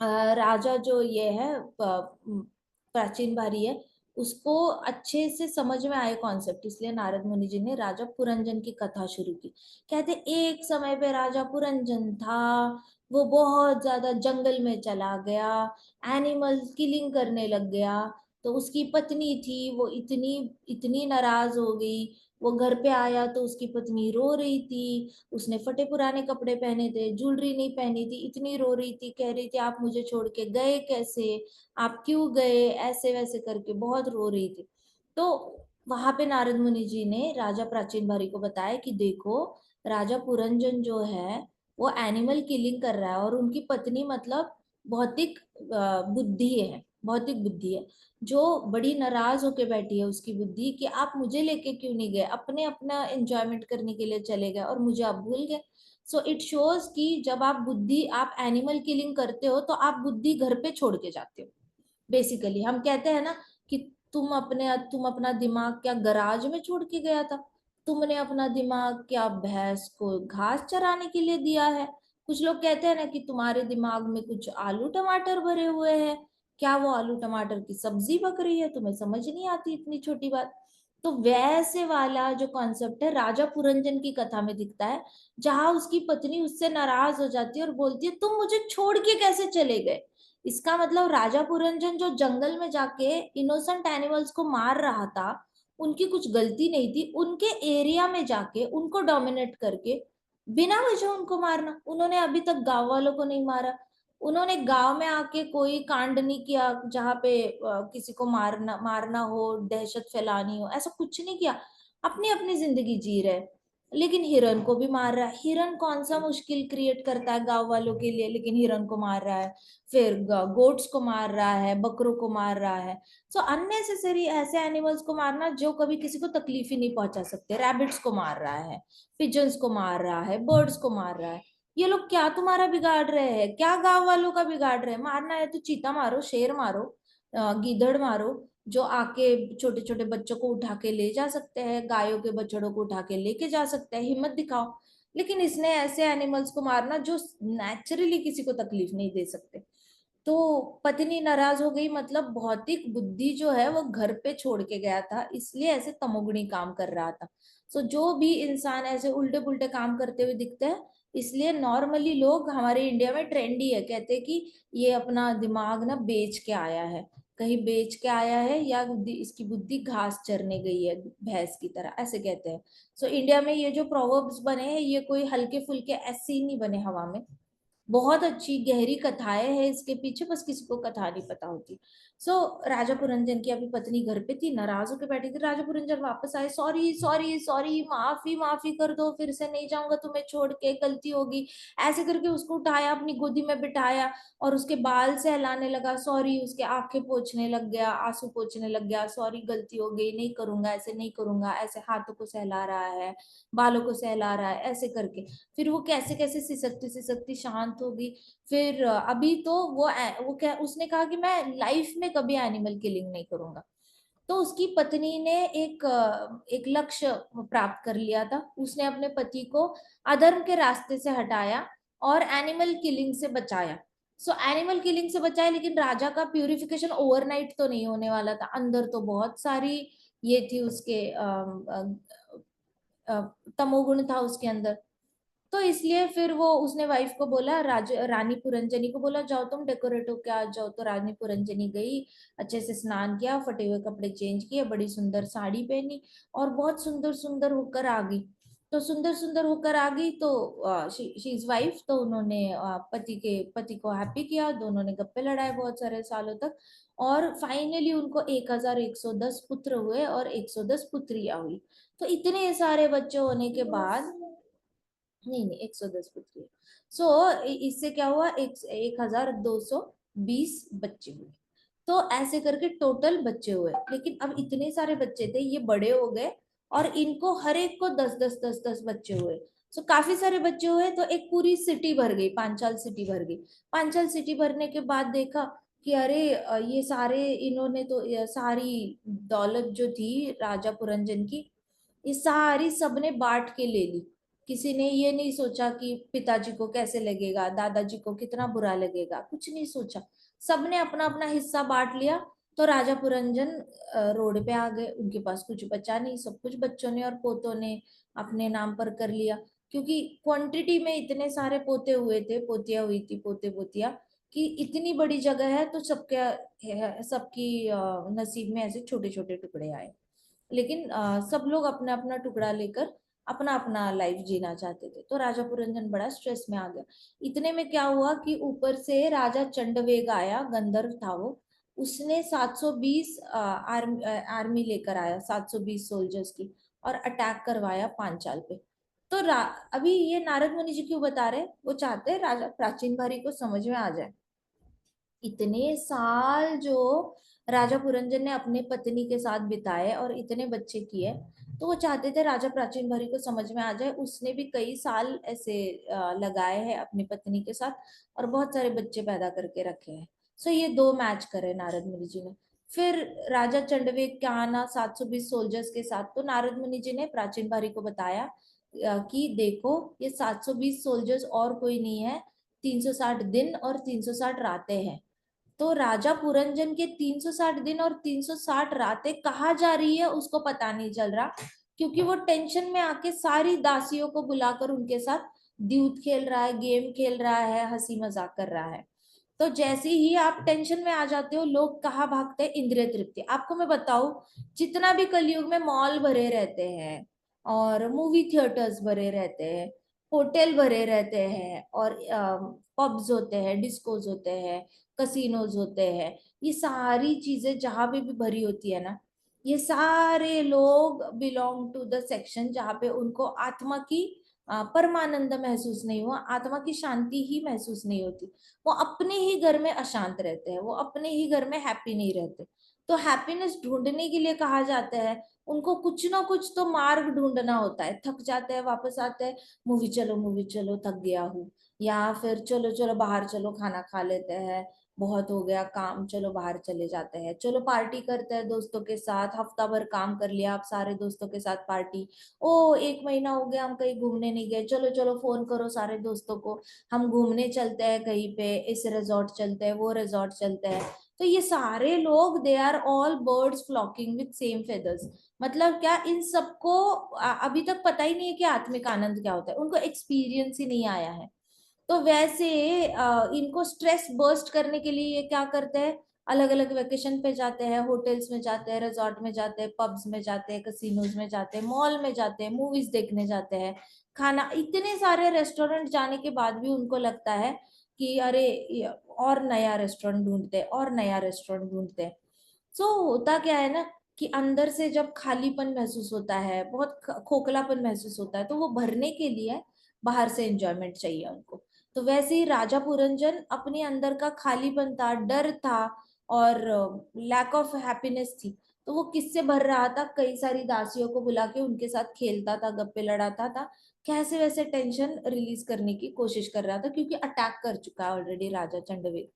राजा जो ये है प्राचीन बारी है, उसको अच्छे से समझ में आए कॉन्सेप्ट, इसलिए नारद मुनि जी ने राजा पुरंजन की कथा शुरू की। कहते एक समय पे राजा पुरंजन था, वो बहुत ज्यादा जंगल में चला गया, एनिमल किलिंग करने लग गया। तो उसकी पत्नी थी, वो इतनी इतनी नाराज हो गई, वो घर पे आया तो उसकी पत्नी रो रही थी, उसने फटे पुराने कपड़े पहने थे, ज्वेलरी नहीं पहनी थी, इतनी रो रही थी, कह रही थी आप मुझे छोड़ के गए कैसे, आप क्यों गए, ऐसे वैसे करके बहुत रो रही थी। तो वहां पे नारद मुनि जी ने राजा प्राचीन बारी को बताया कि देखो राजा पुरंजन जो है वो एनिमल किलिंग कर रहा है और उनकी पत्नी मतलब भौतिक बुद्धि है, भौतिक बुद्धि है, जो बड़ी नाराज होके बैठी है उसकी बुद्धि कि आप मुझे लेके क्यों नहीं गए, अपने अपना एंजॉयमेंट करने के लिए चले गए और मुझे आप भूल गए। सो इट शोज कि जब आप बुद्धि, आप एनिमल किलिंग करते हो तो आप बुद्धि घर पे छोड़ के जाते हो। बेसिकली हम कहते हैं ना कि तुम अपना दिमाग क्या गराज में छोड़ के गया था, तुमने अपना दिमाग क्या भैंस को घास चराने के लिए दिया है। कुछ लोग कहते हैं ना कि तुम्हारे दिमाग में कुछ आलू टमाटर भरे हुए हैं, क्या वो आलू टमाटर की सब्जी पक रही है, तुम्हें समझ नहीं आती इतनी छोटी बात। तो वैसे वाला जो कॉन्सेप्ट है राजा पुरंजन की कथा में दिखता है, जहां उसकी पत्नी उससे नाराज हो जाती है और बोलती है तुम मुझे छोड़ के कैसे चले गए। इसका मतलब राजा पुरंजन जो जंगल में जाके इनोसेंट एनिमल्स को मार रहा था, उनकी कुछ गलती नहीं थी, उनके एरिया में जाके उनको डोमिनेट करके बिना वजह उनको मारना। उन्होंने अभी तक गांव वालों को नहीं मारा, उन्होंने गांव में आके कोई कांड नहीं किया जहाँ पे किसी को मारना मारना हो, दहशत फैलानी हो, ऐसा कुछ नहीं किया, अपनी अपनी जिंदगी जी रहे। लेकिन हिरन को भी मार रहा है, हिरन कौन सा मुश्किल क्रिएट करता है गांव वालों के लिए, लेकिन हिरन को मार रहा है, फिर गोट्स को मार रहा है, बकरों को मार रहा है। सो अननेसेसरी ऐसे एनिमल्स को मारना जो कभी किसी को तकलीफ ही नहीं पहुंचा सकते, रैबिट्स को मार रहा है, पिजन्स को मार रहा है, बर्ड्स को मार रहा है। ये लोग क्या तुम्हारा बिगाड़ रहे हैं, क्या गांव वालों का बिगाड़ रहे हैं? मारना है तो चीता मारो, शेर मारो, गीदड़ मारो, जो आके छोटे छोटे बच्चों को उठा के ले जा सकते हैं, गायों के बछड़ों को उठा के लेके जा सकते हैं, हिम्मत दिखाओ। लेकिन इसने ऐसे एनिमल्स को मारना जो नेचुरली किसी को तकलीफ नहीं दे सकते। तो पत्नी नाराज हो गई, मतलब भौतिक बुद्धि जो है वो घर पे छोड़ के गया था, इसलिए ऐसे तमोगुणी काम कर रहा था। सो जो भी इंसान ऐसे उल्टे पुल्टे काम करते हुए दिखते हैं, इसलिए नॉर्मली लोग हमारे इंडिया में ट्रेंडी है, कहते हैं कि ये अपना दिमाग ना बेच के आया है, कहीं बेच के आया है, या इसकी बुद्धि घास चरने गई है भैंस की तरह, ऐसे कहते हैं। सो इंडिया में ये जो प्रोवर्ब्स बने हैं ये कोई हल्के फुल्के ऐसे ही नहीं बने हवा में, बहुत अच्छी गहरी कथाएं हैं इसके पीछे, बस किसी को कथा नहीं पता होती। सो राजा पुरंजन की अभी पत्नी घर पे थी, नाराज होकर बैठी थी। राजा पुरंजन वापस आए, सॉरी सॉरी सॉरी, माफी माफी कर दो, फिर से नहीं जाऊंगा तुम्हें छोड़ के, गलती होगी, ऐसे करके उसको उठाया, अपनी गोदी में बिठाया और उसके बाल सहलाने लगा, सॉरी, उसके आंखें पोंछने लग गया, आंसू पोंछने लग गया, सॉरी गलती हो गई, नहीं करूंगा, ऐसे नहीं करूंगा, ऐसे हाथों को सहला रहा है, बालों को सहला रहा है, ऐसे करके। फिर वो कैसे कैसे सिसकती सिसकती शांत होगी। फिर अभी तो वो क्या, उसने कहा कि मैं लाइफ में कभी एनिमल किलिंग नहीं करूंगा। तो उसकी पत्नी ने एक लक्ष्य प्राप्त कर लिया था, उसने अपने पति को अधर्म के रास्ते से हटाया और एनिमल किलिंग से बचाया। सो एनिमल किलिंग से बचाया, लेकिन राजा का प्यूरिफिकेशन ओवरनाइट तो नहीं होने वाला था, अंदर तो बहुत सारी ये थी उसके तमोगुण था उसके अंदर। तो इसलिए फिर वो उसने वाइफ को बोला, रानी पुरंजनी को बोला, जाओ तुम डेकोरेट होके आ जाओ। तो रानी पुरंजनी गई, अच्छे से स्नान किया, फटे हुए कपड़े चेंज किए, बड़ी सुंदर साड़ी पहनी और बहुत सुंदर सुंदर होकर आ गई। तो सुंदर सुंदर होकर आ गई तो शी इज वाइफ, तो उन्होंने पति को हैप्पी किया, दोनों ने गप्पे लड़ाए बहुत सारे सालों तक, और फाइनली उनको 1110 पुत्र हुए और 110 पुत्रियां हुई। तो इतने सारे बच्चे होने के बाद, नहीं नहीं, 110 पुत्री। सो इससे क्या हुआ, 1220 बच्चे हुए। तो ऐसे करके टोटल बच्चे हुए, लेकिन अब इतने सारे बच्चे थे, ये बड़े हो गए और इनको हर एक को 10 10 10 10 बच्चे हुए। सो काफी सारे बच्चे हुए, तो एक पूरी सिटी भर गई, पांचाल सिटी भर गई। पांचाल सिटी भरने के बाद देखा कि अरे ये सारे, इन्होंने तो ये सारी दौलत जो थी राजा पुरंजन की, ये सारी सबने बांट के ले ली। किसी ने ये नहीं सोचा कि पिताजी को कैसे लगेगा, दादाजी को कितना बुरा लगेगा, कुछ नहीं सोचा, सबने अपना अपना हिस्सा बांट लिया। तो राजा पुरंजन रोड पे आ गए, उनके पास कुछ बचा नहीं, सब कुछ बच्चों ने और पोतों ने अपने नाम पर कर लिया, क्योंकि क्वांटिटी में इतने सारे पोते हुए थे, पोतियां हुई थी, पोते पोतिया, कि इतनी बड़ी जगह है, तो सबकी नसीब में ऐसे छोटे छोटे टुकड़े आए। लेकिन सब लोग अपना अपना टुकड़ा लेकर अपना अपना लाइफ जीना चाहते थे। तो राजा पुरंजन बड़ा स्ट्रेस में आ गया। इतने में क्या हुआ कि ऊपर से राजा चंडवेग आया, गंधर्व था वो, उसने 720 आर्मी लेकर आया, 720 सोल्जर्स की, और अटैक करवाया पांचाल पे। तो अभी ये नारद मुनि जी क्यों बता रहे, वो चाहते हैं राजा प्राचीन भारी को समझ में आ जाए। इतने साल जो राजा पुरंजन ने अपने पत्नी के साथ बिताए और इतने बच्चे किए, तो वो चाहते थे राजा प्राचीन भरी को समझ में आ जाए। उसने भी कई साल ऐसे लगाए हैं अपनी पत्नी के साथ और बहुत सारे बच्चे पैदा करके रखे हैं। सो ये दो मैच करे नारद मुनि जी ने। फिर राजा चंडवेग क्या आना 720 सोल्जर्स के साथ, तो नारद मुनि जी ने प्राचीन भारी को बताया कि देखो, ये 720 सोल्जर्स और कोई नहीं है, 360 दिन और 360 रातें हैं। तो राजा पुरंजन के 360 दिन और 360 रातें कहाँ जा रही है उसको पता नहीं चल रहा, क्योंकि वो टेंशन में आके सारी दासियों को बुलाकर उनके साथ द्यूत खेल रहा है, गेम खेल रहा है, हंसी मजाक कर रहा है। तो जैसे ही आप टेंशन में आ जाते हो, लोग कहाँ भागते हैं, इंद्रिय तृप्ति। आपको मैं बताऊं, जितना भी कलयुग में मॉल भरे रहते हैं और मूवी थिएटर्स भरे रहते हैं, होटल भरे रहते हैं और पब्स होते हैं, डिस्कोज होते हैं, कसिनोज होते हैं, ये सारी चीजें जहां भी भरी होती है ना, ये सारे लोग बिलोंग टू द सेक्शन जहाँ पे उनको आत्मा की परमानंद महसूस नहीं हुआ, आत्मा की शांति ही महसूस नहीं होती। वो अपने ही घर में अशांत रहते हैं, वो अपने ही घर में हैप्पी नहीं रहते। तो हैप्पीनेस ढूंढने के लिए कहा जाता है, उनको कुछ ना कुछ तो मार्ग ढूंढना होता है। थक जाते हैं, वापस आते हैं, मूवी चलो थक गया हूँ, या फिर चलो चलो बाहर चलो खाना खा लेते हैं, बहुत हो गया काम, चलो बाहर चले जाते हैं, चलो पार्टी करते हैं दोस्तों के साथ, हफ्ता भर काम कर लिया, आप सारे दोस्तों के साथ पार्टी, ओ एक महीना हो गया हम कहीं घूमने नहीं गए, चलो चलो फोन करो सारे दोस्तों को, हम घूमने चलते हैं कहीं पे, इस रिजॉर्ट चलते हैं, वो रिजॉर्ट चलते हैं। तो ये सारे लोग, they are all birds flocking with same feathers. मतलब क्या, इन सबको अभी तक पता ही नहीं है कि आत्मिक आनंद क्या होता है, उनको एक्सपीरियंस ही नहीं आया है। तो वैसे इनको स्ट्रेस बर्स्ट करने के लिए ये क्या करते हैं, अलग अलग वेकेशन पे जाते हैं, होटल्स में जाते हैं, रिजॉर्ट में जाते हैं, पब्स में जाते हैं, कसिनोज में जाते हैं, मॉल में जाते हैं, मूवीज देखने जाते हैं, खाना, इतने सारे रेस्टोरेंट जाने के बाद भी उनको लगता है कि अरे और नया रेस्टोरेंट ढूंढते और नया रेस्टोरेंट ढूंढते। सो होता क्या है ना कि अंदर से जब खालीपन महसूस होता है, बहुत खोखलापन महसूस होता है, तो वो भरने के लिए बाहर से एंजॉयमेंट चाहिए उनको। तो वैसे ही राजा पुरंजन अपने अंदर का खालीपन था, डर था और लैक ऑफ हैप्पीनेस थी, तो वो किससे भर रहा था? कई सारी दासियों को बुला के उनके साथ खेलता था, गप्पे लड़ाता था, कैसे वैसे टेंशन रिलीज करने की कोशिश कर रहा था, क्योंकि अटैक कर चुका है ऑलरेडी राजा चंडवीर।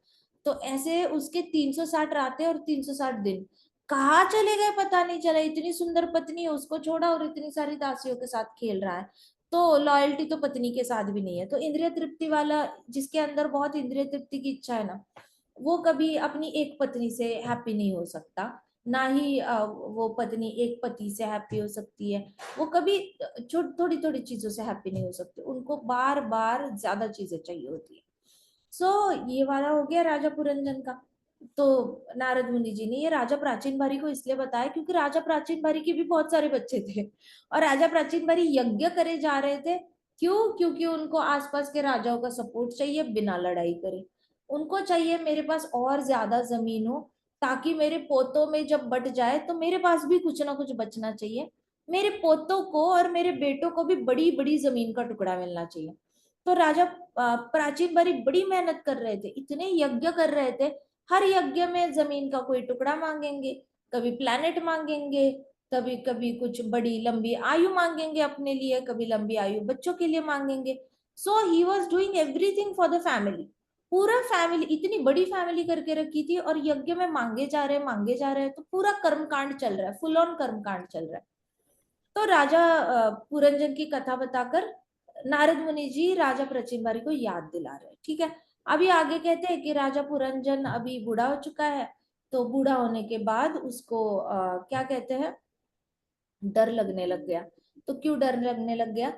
तो ऐसे उसके 360 रातें और 360 दिन कहाँ चले गए पता नहीं चला। इतनी सुंदर पत्नी है, उसको छोड़ा और इतनी सारी दासियों के साथ खेल रहा है। तो लॉयल्टी तो पत्नी के साथ भी नहीं है। तो इंद्रिय तृप्ति वाला, जिसके अंदर बहुत इंद्रिय तृप्ति की इच्छा है ना, वो कभी अपनी एक पत्नी से हैप्पी नहीं हो सकता, ना ही वो पत्नी एक पति से हैप्पी हो सकती है। वो कभी थोड़ी थोड़ी चीजों से हैप्पी नहीं हो सकते, उनको बार बार ज्यादा चीजें चाहिए होती है। ये वाला हो गया राजा पुरंजन का। तो नारद मुनि जी ने ये राजा प्राचीन बारी को इसलिए बताया क्योंकि राजा प्राचीन बारी के भी बहुत सारे बच्चे थे, और राजा प्राचीन बारी यज्ञ करे जा रहे थे। क्यों? क्योंकि उनको आसपास के राजाओं का सपोर्ट चाहिए बिना लड़ाई करे। उनको चाहिए मेरे पास और ज्यादा जमीन हो, ताकि मेरे पोतों में जब बट जाए तो मेरे पास भी कुछ ना कुछ बचना चाहिए, मेरे पोतों को और मेरे बेटों को भी बड़ी बड़ी जमीन का टुकड़ा मिलना चाहिए। तो राजा प्राचीन बारी बड़ी मेहनत कर रहे थे, इतने यज्ञ कर रहे थे, हर यज्ञ में जमीन का कोई टुकड़ा मांगेंगे, कभी प्लैनेट मांगेंगे, कभी कभी कुछ बड़ी लंबी आयु मांगेंगे अपने लिए, कभी लंबी आयु बच्चों के लिए मांगेंगे। So he was doing everything for the family. पूरा फैमिली, इतनी बड़ी फैमिली करके रखी थी, और यज्ञ में मांगे जा रहे हैं, तो पूरा कर्मकांड चल रहा है, फुल ऑन कर्मकांड चल रहा है। तो राजा पुरंजन की कथा बताकर नारद मुनि जी राजा प्रचिन को याद दिला रहे हैं। ठीक है, अभी आगे कहते हैं कि राजा पुरंजन अभी बूढ़ा हो चुका है। तो बूढ़ा होने के बाद उसको क्या कहते हैं, डर लगने लग गया। तो क्यों डर लगने लग गया?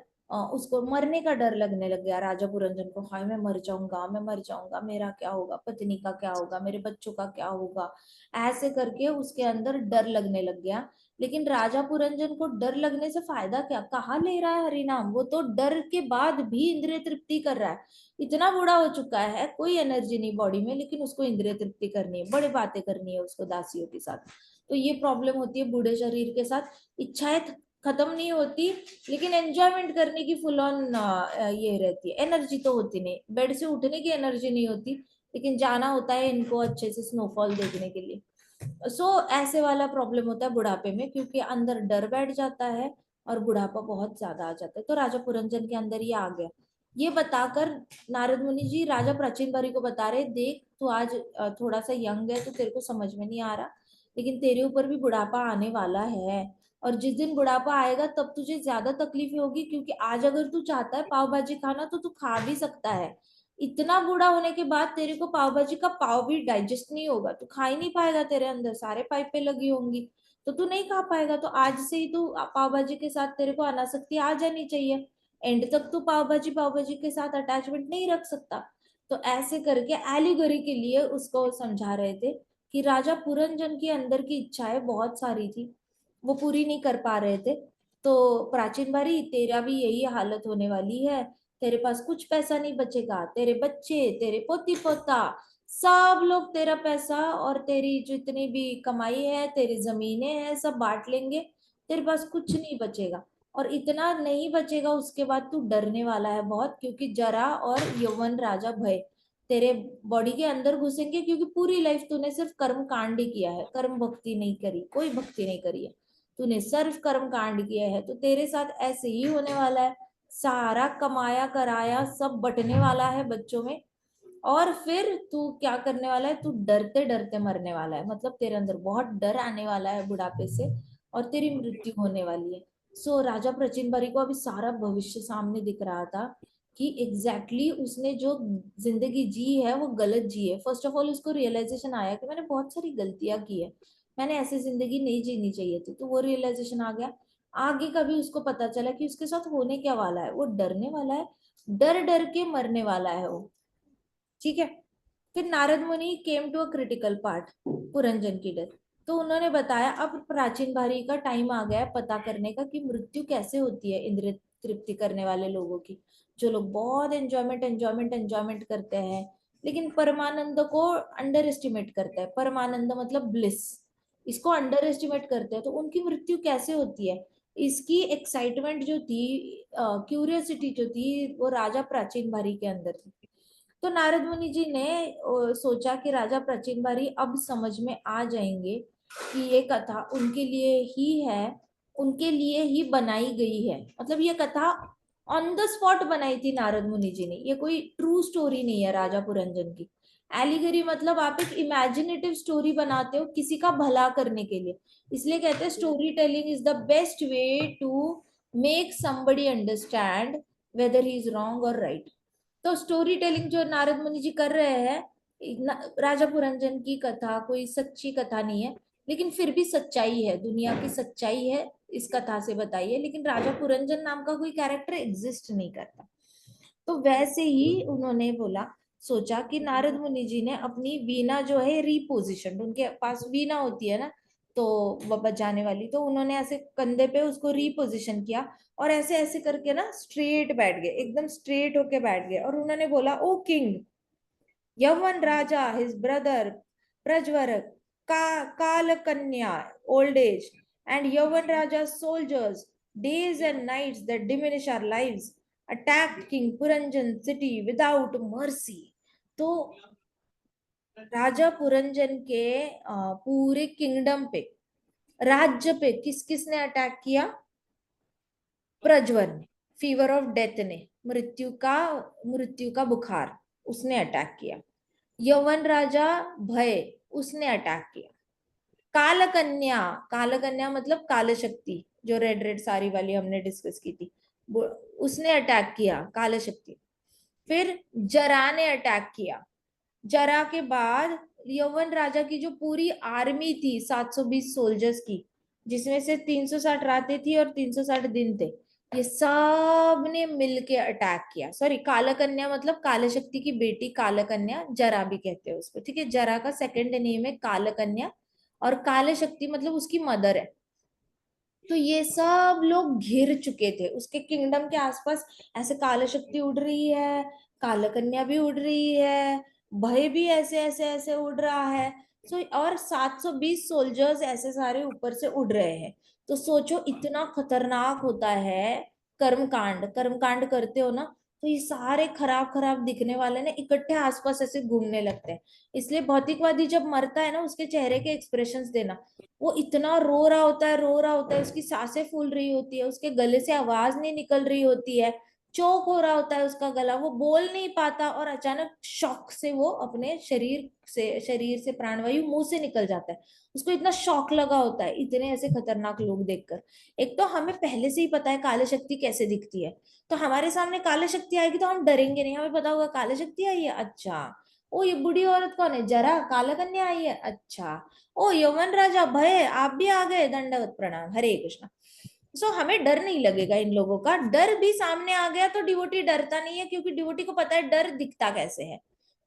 उसको मरने का डर लगने लग गया राजा पुरंजन को। हाय मैं मर जाऊंगा, मैं मर जाऊंगा, मेरा क्या होगा, पत्नी का क्या होगा, मेरे बच्चों का क्या होगा, ऐसे करके उसके अंदर डर लगने लग गया। लेकिन राजा पुरंजन को डर लगने से फायदा क्या? कहाँ ले रहा है हरिनाम, वो तो डर के बाद भी इंद्रिय तृप्ति कर रहा है। इतना बूढ़ा हो चुका है, कोई एनर्जी नहीं बॉडी में, लेकिन उसको इंद्रिय तृप्ति करनी है, बड़े बातें करनी है उसको दासियों के साथ। तो ये प्रॉब्लम होती है बूढ़े शरीर के साथ, इच्छाएं खत्म नहीं होती, लेकिन एंजॉयमेंट करने की फुल ऑन ये रहती है, एनर्जी तो होती नहीं, बेड से उठने की एनर्जी नहीं होती, लेकिन जाना होता है इनको अच्छे से स्नोफॉल देखने के लिए। ऐसे वाला प्रॉब्लम होता है बुढ़ापे में, क्योंकि अंदर डर बैठ जाता है और बुढ़ापा बहुत ज्यादा आ जाता है। तो राजा पुरंजन के अंदर ये आ गया। ये बताकर नारद मुनि जी राजा प्राचीन बारी को बता रहे, देख तू आज थोड़ा सा यंग है तो तेरे को समझ में नहीं आ रहा, लेकिन तेरे ऊपर भी बुढ़ापा आने वाला है, और जिस दिन बुढ़ापा आएगा तब तुझे ज्यादा तकलीफें होगी, क्योंकि आज अगर तू चाहता है पाव भाजी खाना तो तू खा भी सकता है, इतना बूढ़ा होने के बाद तेरे को पाव भाजी का पाव भी डाइजेस्ट नहीं होगा, तू खा ही नहीं पाएगा, तेरे अंदर सारे पाइपें लगी होंगी, तो तू नहीं खा पाएगा। तो आज से ही तू पाव भाजी के साथ तेरे को अनासक्ति आ जानी चाहिए, एंड तक तू पाव भाजी के साथ अटैचमेंट नहीं रख सकता। तो ऐसे करके एलिगोरी के लिए उसको समझा रहे थे कि राजा पुरंजन के अंदर की इच्छाएं बहुत सारी थी, वो पूरी नहीं कर पा रहे थे। तो प्राचीन बारी तेरा भी यही हालत होने वाली है, तेरे पास कुछ पैसा नहीं बचेगा, तेरे बच्चे, तेरे पोती पोता, सब लोग तेरा पैसा और तेरी जितनी भी कमाई है, तेरी जमीनें हैं, सब बांट लेंगे, तेरे पास कुछ नहीं बचेगा। और इतना नहीं बचेगा, उसके बाद तू डरने वाला है बहुत, क्योंकि जरा और यौवन राजा भय तेरे बॉडी के अंदर घुसेंगे, क्योंकि पूरी लाइफ तूने सिर्फ कर्म कांड ही किया है, कर्म भक्ति नहीं करी, कोई भक्ति नहीं करी है, तूने सिर्फ कर्म कांड किया है। तो तेरे साथ ऐसे ही होने वाला है, सारा कमाया कराया सब बटने वाला है बच्चों में, और फिर तू क्या करने वाला है, तू डरते डरते मरने वाला है, मतलब तेरे अंदर बहुत डर आने वाला है बुढ़ापे से, और तेरी मृत्यु होने वाली है। राजा प्रचिन बारी को अभी सारा भविष्य सामने दिख रहा था कि एग्जैक्टली उसने जो जिंदगी जी है वो गलत जी है। फर्स्ट ऑफ ऑल उसको रियलाइजेशन आया कि मैंने बहुत सारी गलतियां की है, मैंने ऐसी जिंदगी नहीं जीनी चाहिए थी, तो वो रियलाइजेशन आ गया। आगे का भी उसको पता चला कि उसके साथ होने क्या वाला है, वो डरने वाला है, डर डर के मरने वाला है वो। ठीक है, फिर Narad Muni came to a critical part, Puranjan की डेथ। तो उन्होंने बताया अब प्राचीन बारी का टाइम आ गया है पता करने का कि मृत्यु कैसे होती है इंद्रिय तृप्ति करने वाले लोगों की, जो लोग बहुत एंजॉयमेंट करते हैं, लेकिन परमानंद को अंडर एस्टिमेट करते हैं। परमानंद मतलब ब्लिस, इसको अंडर एस्टिमेट करते हैं, तो उनकी मृत्यु कैसे होती है, इसकी एक्साइटमेंट जो थी, क्यूरियोसिटी जो थी, वो राजा प्राचीन भारी के अंदर थी। तो नारद मुनि जी ने सोचा कि राजा प्राचीन भारी अब समझ में आ जाएंगे कि ये कथा उनके लिए ही है, उनके लिए ही बनाई गई है। मतलब ये कथा ऑन द स्पॉट बनाई थी नारद मुनि जी ने, ये कोई ट्रू स्टोरी नहीं है राजा पुरंजन की। एलिगरी मतलब आप एक इमेजिनेटिव स्टोरी बनाते हो किसी का भला करने के लिए, इसलिए कहते हैं story telling is the best way to make somebody understand whether he is wrong और राइट। तो स्टोरी टेलिंग जो नारद मुनि जी कर रहे हैं, राजा पुरंजन की कथा कोई सच्ची कथा नहीं है, लेकिन फिर भी सच्चाई है, दुनिया की सच्चाई है इस कथा से बताई है, लेकिन राजा पुरंजन नाम का कोई कैरेक्टर एग्जिस्ट नहीं करता। तो वैसे ही उन्होंने बोला, सोचा कि नारद मुनि जी ने अपनी वीणा जो है रिपोजिशन, उनके पास वीणा होती है ना तो बजाने वाली, तो उन्होंने ऐसे कंधे पे उसको रिपोजिशन किया और ऐसे ऐसे करके ना स्ट्रेट बैठ गए, एकदम स्ट्रेट होके बैठ गए, और उन्होंने बोला, ओ किंग, यवन राजा हिज ब्रदर प्रज्वर काल कन्या ओल्ड एज एंड यवन राजा soldiers days and nights that diminish our lives attacked King Puranjan city without mercy। तो राजा पुरंजन के पूरे किंगडम पे, राज्य पे किस किसने अटैक किया? प्रज्वर ने, फीवर ऑफ डेथ ने, मृत्यु का बुखार, उसने अटैक किया। यवन राजा भय, उसने अटैक किया। काल कन्या मतलब काल शक्ति, जो रेड रेड साड़ी वाली हमने डिस्कस की थी, उसने अटैक किया काल शक्ति। फिर जरा ने अटैक किया। जरा के बाद यवन राजा की जो पूरी आर्मी थी 720 सोल्जर्स की, जिसमें से 360 रातें थी और 360 दिन थे, ये सब ने मिलके अटैक किया। सॉरी, कालकन्या मतलब काल शक्ति की बेटी कालकन्या, जरा भी कहते हैं उसको, ठीक है। जरा का सेकंड नेम है कालकन्या, और काल शक्ति मतलब उसकी मदर है। तो ये सब लोग घिर चुके थे उसके किंगडम के आसपास, ऐसे काल शक्ति उड़ रही है, काल कन्या भी उड़ रही है, भय भी ऐसे ऐसे ऐसे उड़ रहा है। सो और 720 सोल्जर्स ऐसे सारे ऊपर से उड़ रहे हैं। तो सोचो इतना खतरनाक होता है कर्मकांड, कर्मकांड करते हो ना, तो ये सारे खराब खराब दिखने वाले ना इकट्ठे आसपास ऐसे घूमने लगते हैं। इसलिए भौतिकवादी जब मरता है ना, उसके चेहरे के एक्सप्रेशंस देना, वो इतना रो रहा होता है, रो रहा होता है, उसकी सांसें फूल रही होती है, उसके गले से आवाज नहीं निकल रही होती है, चोक हो रहा होता है उसका गला, वो बोल नहीं पाता, और अचानक शॉक से वो अपने शरीर से प्राणवायु मुंह से निकल जाता है। उसको इतना शॉक लगा होता है इतने ऐसे खतरनाक लोग देखकर। एक तो हमें पहले से ही पता है काल शक्ति कैसे दिखती है, तो हमारे सामने काल शक्ति आएगी तो हम डरेंगे नहीं, हमें पता होगा काल शक्ति आई है, अच्छा। ओ ये बुढ़ी औरत कौन है? जरा काला कन्या आई है, अच्छा। ओ यवन राजा भय, आप भी आ गए, दंडवत प्रणाम, हरे कृष्णा। सो हमें डर नहीं लगेगा इन लोगों का। डर भी सामने आ गया तो डिवोटी डरता नहीं है, क्योंकि डिवोटी को पता है डर दिखता कैसे है।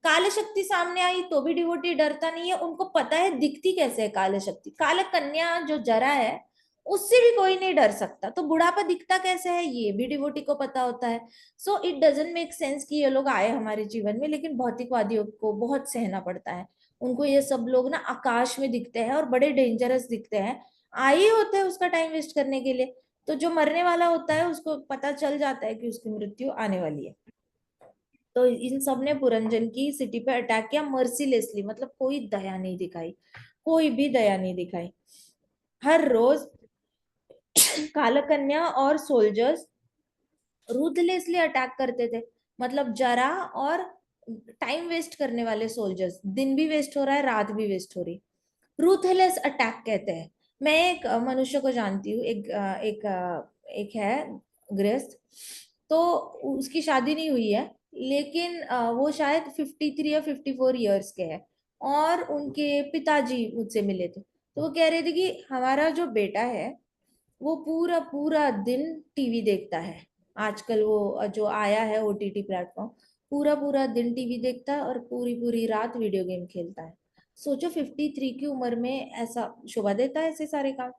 काल शक्ति सामने आई तो भी डिवोटी डरता नहीं है, उनको पता है दिखती कैसे है काल शक्ति। काल कन्या जो जरा है उससे भी कोई नहीं डर सकता, तो बुढ़ापा दिखता कैसे है ये भी डिवोटी को पता होता है। So it doesn't make sense कि ये लोग आए हमारे जीवन में, लेकिन भौतिकवादियों को बहुत सहना पड़ता है। उनको ये सब लोग ना आकाश में दिखते हैं और बड़े डेंजरस दिखते हैं, आए ही होते हैं उसका टाइम वेस्ट करने के लिए। तो जो मरने वाला होता है उसको पता चल जाता है कि उसकी मृत्यु आने वाली है। तो इन सब ने पुरंजन की सिटी पे अटैक किया मर्सीलेसली, मतलब कोई दया नहीं दिखाई, कोई भी दया नहीं दिखाई। हर रोज कालकन्या और सोल्जर्स रूथलेसली अटैक करते थे। मतलब जरा और टाइम वेस्ट करने वाले सोल्जर्स, दिन भी वेस्ट हो रहा है, रात भी वेस्ट हो रही, रूथलेस अटैक कहते हैं। मैं एक मनुष्य को जानती हूँ, एक है गृहस्थ, तो उसकी शादी नहीं हुई है, लेकिन वो शायद 53 या 54 ईयर्स के हैं, और उनके पिताजी मुझसे मिले थे, तो वो कह रहे थे कि हमारा जो बेटा है वो पूरा पूरा दिन टीवी देखता है। आजकल वो जो आया है ओटीटी प्लेटफॉर्म, पूरा पूरा दिन टीवी देखता है और पूरी पूरी रात वीडियो गेम खेलता है। सोचो 53 की उम्र में ऐसा शोभा देता है ऐसे सारे काम।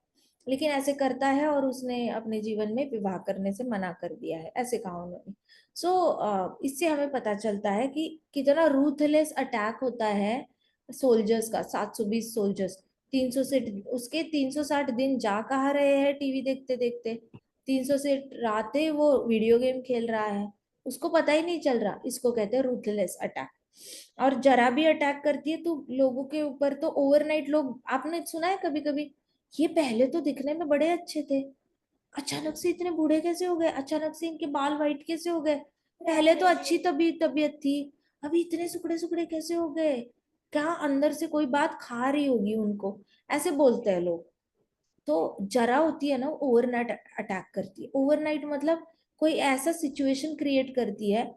लेकिन ऐसे करता है और उसने अपने जीवन में विवाह करने से मना कर दिया है, ऐसे कहा उन्होंने। इससे हमें पता चलता है कि कितना रूथलेस अटैक होता है सोल्जर्स का। 720 सोल्जर्स, 300 से उसके 360 दिन जा कहाँ रहे हैं टीवी देखते देखते, 300 से रातें वो वीडियो गेम खेल रहा है, उसको पता ही नहीं चल रहा। इसको कहते हैं रूथलेस अटैक। और जरा भी अटैक करती है तो लोगों के ऊपर, तो ओवरनाइट लोग, आपने सुना है कभी कभी, ये पहले तो दिखने में बड़े अच्छे थे, अचानक से इतने बूढ़े कैसे हो गए, अचानक से इनके बाल वाइट कैसे हो गए, पहले तो अच्छी तबीयत थी, अभी इतने सुकड़े सुकड़े कैसे हो गए, क्या अंदर से कोई बात खा रही होगी उनको, ऐसे बोलते हैं लोग। तो जरा होती है ना, ओवरनाइट अटैक करती है। ओवरनाइट मतलब कोई ऐसा सिचुएशन क्रिएट करती है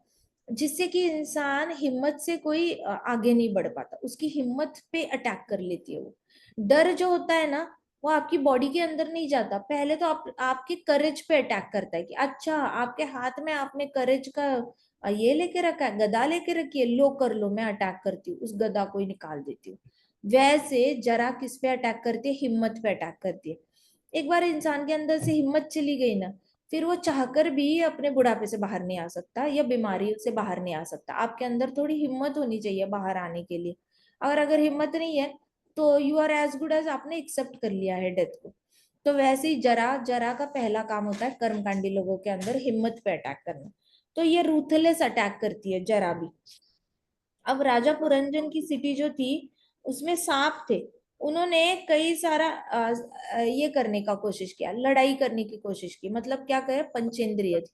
जिससे कि इंसान हिम्मत से कोई आगे नहीं बढ़ पाता, उसकी हिम्मत पे अटैक कर लेती है वो। डर जो होता है ना, वो आपकी बॉडी के अंदर नहीं जाता, पहले तो आपके करेज पे अटैक करता है कि अच्छा आपके हाथ में आपने करेज का ये लेके रखा है, गदा लेके रखी है, लो कर लो, मैं अटैक करती हूँ, उस गदा को ही निकाल देती हूँ। वैसे जरा किस पे अटैक करती है, हिम्मत पे अटैक करती है। एक बार इंसान के अंदर से हिम्मत चली गई ना, फिर वो चाहकर भी अपने बुढ़ापे से बाहर नहीं आ सकता या बीमारी से बाहर नहीं आ सकता। आपके अंदर थोड़ी हिम्मत होनी चाहिए बाहर आने के लिए। अगर हिम्मत नहीं है तो you are as good as आपने एक्सेप्ट कर लिया है डेथ को। तो वैसे ही जरा जरा का पहला काम होता है कर्मकांडी लोगों के अंदर हिम्मत पे अटैक करना। तो ये रूथलेस अटैक करती है जरा भी। अब राजा पुरंजन की सिटी जो थी उसमें सांप थे, उन्होंने कई सारा ये करने का कोशिश किया, लड़ाई करने की कोशिश की, मतलब क्या करे, पंचेंद्रिय थे।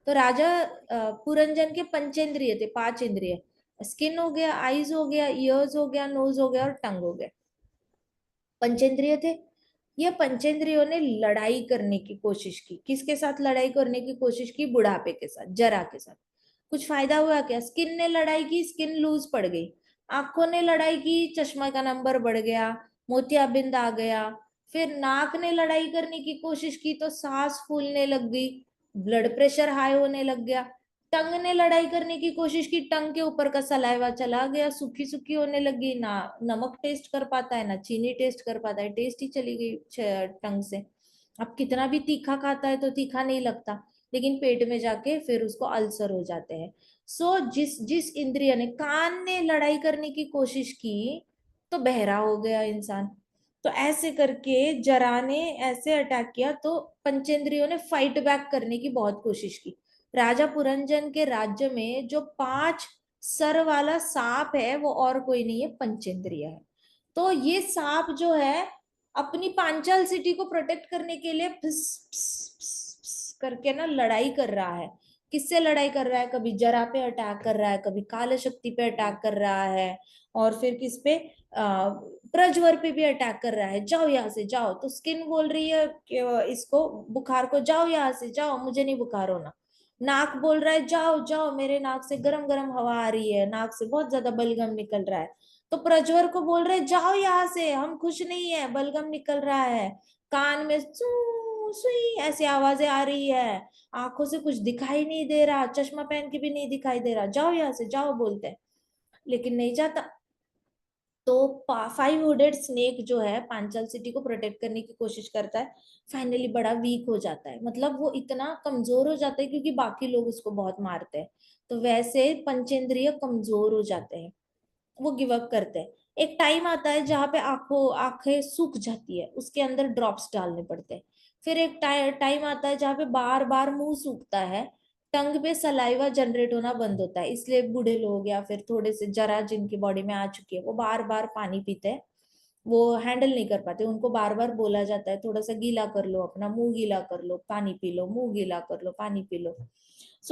तो राजा पुरंजन के पंचेंद्रिय थे, 5 इंद्रिय, स्किन हो गया, आईज हो गया, ईयर्स हो गया, नोज हो गया और टंग हो गया, पंचेंद्रिय थे। ये पंचेंद्रियों ने लड़ाई करने की कोशिश की, किसके साथ लड़ाई करने की कोशिश की, बुढ़ापे के साथ, जरा के साथ। कुछ फायदा हुआ क्या, स्किन ने लड़ाई की, स्किन लूज पड़ गई, आंखों ने लड़ाई की, चश्मा का नंबर बढ़ गया, मोतियाबिंद आ गया, फिर नाक ने लड़ाई करने की कोशिश की तो सांस फूलने लग गई, ब्लड प्रेशर हाई होने लग गया, टंग ने लड़ाई करने की कोशिश की, टंग के ऊपर का सलाइवा चला गया, सूखी सूखी होने लगी, ना नमक टेस्ट कर पाता है ना चीनी टेस्ट कर पाता है, टेस्ट ही चली गई टंग से। अब कितना भी तीखा खाता है तो तीखा नहीं लगता, लेकिन पेट में जाके फिर उसको अल्सर हो जाते हैं। जिस जिस इंद्रिय ने, कान ने लड़ाई करने की कोशिश की तो बहरा हो गया इंसान। तो ऐसे करके जरा ने ऐसे अटैक किया तो पंचेंद्रियों ने फाइट बैक करने की बहुत कोशिश की। राजा पुरंजन के राज्य में जो 5 सर वाला सांप है वो और कोई नहीं है, पंचेंद्रिय है। तो ये सांप जो है अपनी पांचाल सिटी को प्रोटेक्ट करने के लिए फिस फिस फिस फिस करके ना लड़ाई कर रहा है। किससे लड़ाई कर रहा है, कभी जरा पे अटैक कर रहा है, कभी काल शक्ति पे अटैक कर रहा है, और फिर किस पे, प्रज्वर पे भी अटैक कर रहा है, जाओ यहाँ से जाओ। तो स्किन बोल रही है कि इसको, बुखार को, जाओ यहाँ से जाओ, मुझे नहीं बुखार होना। नाक बोल रहा है जाओ जाओ, मेरे नाक से गरम गरम हवा आ रही है, नाक से बहुत ज्यादा बलगम निकल रहा है। तो प्रज्वर को बोल रहे जाओ यहाँ से, हम खुश नहीं है, बलगम निकल रहा है, कान में सू सुई ऐसी आवाजें आ रही है, आंखों से कुछ दिखाई नहीं दे रहा, चश्मा पहन के भी नहीं दिखाई दे रहा, जाओ यहाँ से जाओ बोलते हैं, लेकिन नहीं जाता। तो 5 हेडेड स्नेक जो है पांचाल सिटी को प्रोटेक्ट करने की कोशिश करता है, फाइनली बड़ा वीक हो जाता है, मतलब वो इतना कमजोर हो जाता है क्योंकि बाकी लोग उसको बहुत मारते हैं। तो वैसे पंचेंद्रिय कमजोर हो जाते हैं, वो गिव अप करते हैं। एक टाइम आता है जहाँ पे आंखें सूख जाती है, उसके अंदर ड्रॉप्स डालने पड़ते हैं। फिर एक टाइम आता है जहाँ पे बार बार मुंह सूखता है, टंग पे सलाइवा जनरेट होना बंद होता है, इसलिए बूढ़े लोग या फिर थोड़े से जरा जिनकी बॉडी में आ चुकी है वो बार बार पानी पीते हैं, वो हैंडल नहीं कर पाते, उनको बार बार बोला जाता है थोड़ा सा गीला कर लो, अपना मुंह गीला कर लो, पानी पी लो, मुंह गीला कर लो, पानी पी लो।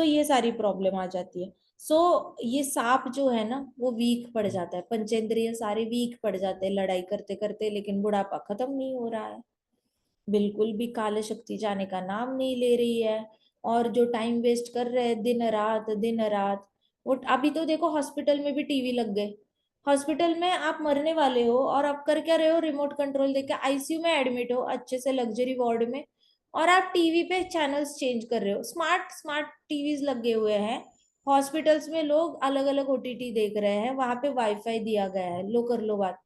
ये सारी प्रॉब्लम आ जाती है। ये सांप जो है ना वो वीक पड़ जाता है, पंचेंद्रिय सारे वीक पड़ जाते हैं लड़ाई करते करते, लेकिन बुढ़ापा खत्म नहीं हो रहा है, बिल्कुल भी काले शक्ति जाने का नाम नहीं ले रही है। और जो टाइम वेस्ट कर रहे हैं दिन रात दिन रात, वो अभी तो देखो हॉस्पिटल में भी टीवी लग गए, हॉस्पिटल में आप मरने वाले हो और आप कर क्या रहे हो, रिमोट कंट्रोल देके आईसीयू में एडमिट हो अच्छे से लग्जरी वार्ड में, और आप टीवी पे चैनल्स चेंज कर रहे हो, स्मार्ट स्मार्ट टीवीज लगे हुए हैं हॉस्पिटल्स में, लोग अलग अलग ओटीटी देख रहे हैं, वहां पे वाईफाई दिया गया है, लो कर लो बात।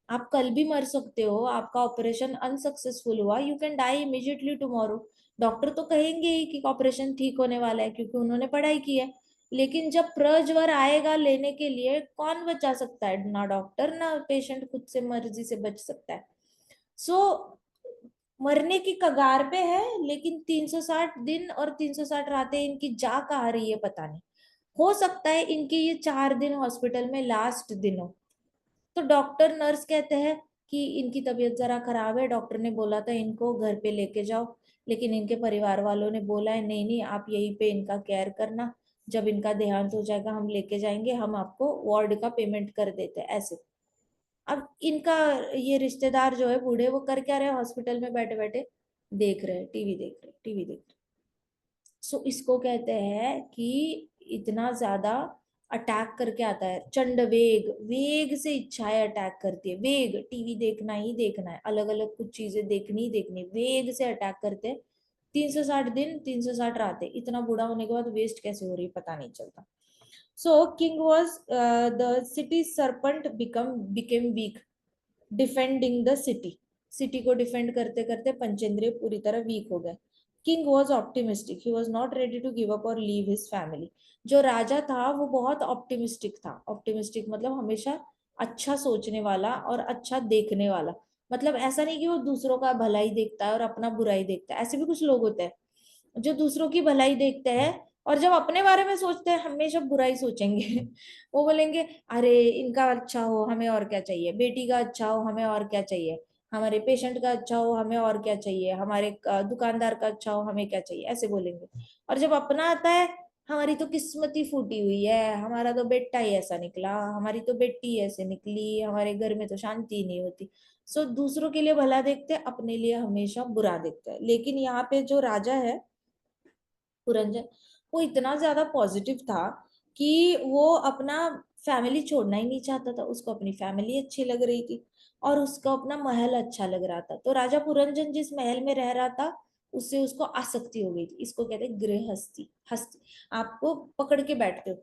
आप कल भी मर सकते हो, आपका ऑपरेशन अनसक्सेसफुल हुआ, you can die immediately tomorrow. Doctor तो कहेंगे ही कि ऑपरेशन ठीक होने वाला है, क्योंकि उन्होंने पढ़ाई की है। लेकिन जब प्रज्वर आएगा लेने के लिए, कौन बचा सकता है? ना डॉक्टर ना पेशेंट खुद से मर्जी से बच सकता है। सो मरने की कगार पे है, लेकिन 360 दिन और 360 रातें इनकी जा कहाँ रही है पता नहीं। हो सकता है इनके ये 4 दिन हॉस्पिटल में लास्ट दिन हो। तो डॉक्टर नर्स कहते हैं कि इनकी तबीयत जरा खराब है, डॉक्टर ने बोला था इनको घर पे लेके जाओ, लेकिन इनके परिवार वालों ने बोला है नहीं नहीं, आप यहीं पे इनका केयर करना, जब इनका देहांत हो जाएगा हम लेके जाएंगे, हम आपको वार्ड का पेमेंट कर देते हैं ऐसे। अब इनका ये रिश्तेदार जो है बूढ़े, वो कर क्या रहे, हॉस्पिटल में बैठे बैठे देख रहे, टीवी देख रहे, टीवी देख रहे। सो इसको कहते हैं कि इतना ज्यादा अटैक करके आता है, चंड वेग, वेग से इच्छाएं अटैक करती है, वेग, टीवी देखना ही देखना है, अलग अलग कुछ चीजें देखनी ही देखनी, वेग से अटैक करते हैं। 360 दिन 360 रातें, इतना बूढ़ा होने के बाद वेस्ट कैसे हो रही पता नहीं चलता। So king was the city serpent became weak defending the city. City को डिफेंड करते करते पंचेंद्रिय पूरी तरह वीक हो गए। King was optimistic, he was not ready to give up और लीव हिज फैमिली। जो राजा था वो बहुत ऑप्टिमिस्टिक था। ऑप्टिमिस्टिक मतलब हमेशा अच्छा सोचने वाला और अच्छा देखने वाला। मतलब ऐसा नहीं कि वो दूसरों का भलाई देखता है और अपना बुराई देखता है, ऐसे भी कुछ लोग होते हैं जो दूसरों की भलाई देखते हैं और जब अपने बारे में सोचते हैं हमेशा बुराई सोचेंगे। वो बोलेंगे अरे इनका अच्छा हो हमें और क्या चाहिए, बेटी का अच्छा हो हमें और क्या चाहिए, हमारे पेशेंट का अच्छा हो हमें और क्या चाहिए, हमारे दुकानदार का अच्छा हो हमें क्या चाहिए, ऐसे बोलेंगे। और जब अपना आता है, हमारी तो किस्मत ही फूटी हुई है, हमारा तो बेटा ही ऐसा निकला, हमारी तो बेटी ऐसे निकली, हमारे घर में तो शांति नहीं होती। सो दूसरों के लिए भला देखते हैं, अपने लिए हमेशा बुरा देखते हैं। लेकिन यहाँ पे जो राजा है पुरंजन, वो इतना ज्यादा पॉजिटिव था कि वो अपना फैमिली छोड़ना ही नहीं चाहता था, उसको अपनी फैमिली अच्छी लग रही थी और उसको अपना महल अच्छा लग रहा था। तो राजा पुरंजन जिस महल में रह रहा था उससे उसको आसक्ति हो गई थी। इसको कहते हैं गृहस्थी, हस्ती। आपको पकड़ के बैठते हो,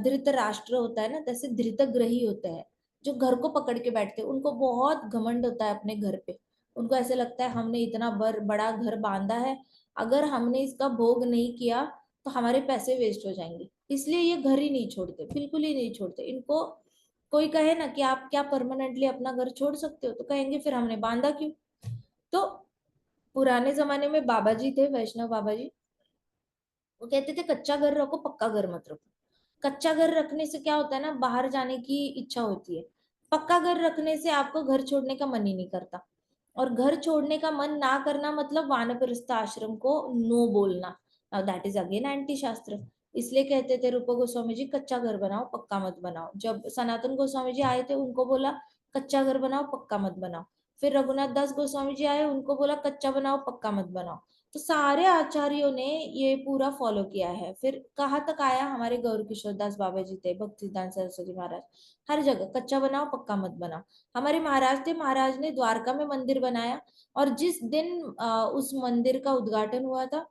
धृतराष्ट्र होता है ना, तैसे धृतग्रही होता है जो घर को पकड़ के बैठते हैं। उनको बहुत घमंड होता है अपने घर पे। उनको ऐसे लगता है हमने इतना बड़ा घर बांधा है, अगर हमने इसका भोग नहीं किया तो हमारे पैसे वेस्ट हो जाएंगे, इसलिए ये घर ही नहीं छोड़ते, बिल्कुल ही नहीं छोड़ते। इनको कोई कहे ना कि आप क्या परमानेंटली अपना घर छोड़ सकते हो, तो कहेंगे फिर हमने बांधा क्यों। तो पुराने जमाने में बाबा जी थे, वैष्णव बाबा जी, वो कहते थे कच्चा घर रखो पक्का घर मत रखो। कच्चा घर रखने से क्या होता है ना, बाहर जाने की इच्छा होती है। पक्का घर रखने से आपको घर छोड़ने का मन ही नहीं करता। और घर छोड़ने का मन ना करना मतलब वानप्रस्थ आश्रम को नो बोलना। दैट इज अगेन एंटी शास्त्र। इसलिए कहते थे रूप गोस्वामी जी कच्चा घर बनाओ पक्का मत बनाओ। जब सनातन गोस्वामी जी आए थे उनको बोला कच्चा घर बनाओ पक्का मत बनाओ। फिर रघुनाथ दास गोस्वामी जी आए, उनको बोला कच्चा बनाओ पक्का मत बनाओ। तो सारे आचार्यों ने ये पूरा फॉलो किया है। फिर कहाँ तक आया, हमारे गौर किशोर दास बाबा जी थे, भक्ति सिद्धांत सरस्वती महाराज, हर जगह कच्चा बनाओ पक्का मत बनाओ। हमारे महाराज थे, महाराज ने द्वारका में मंदिर बनाया और जिस दिन उस मंदिर का उद्घाटन हुआ था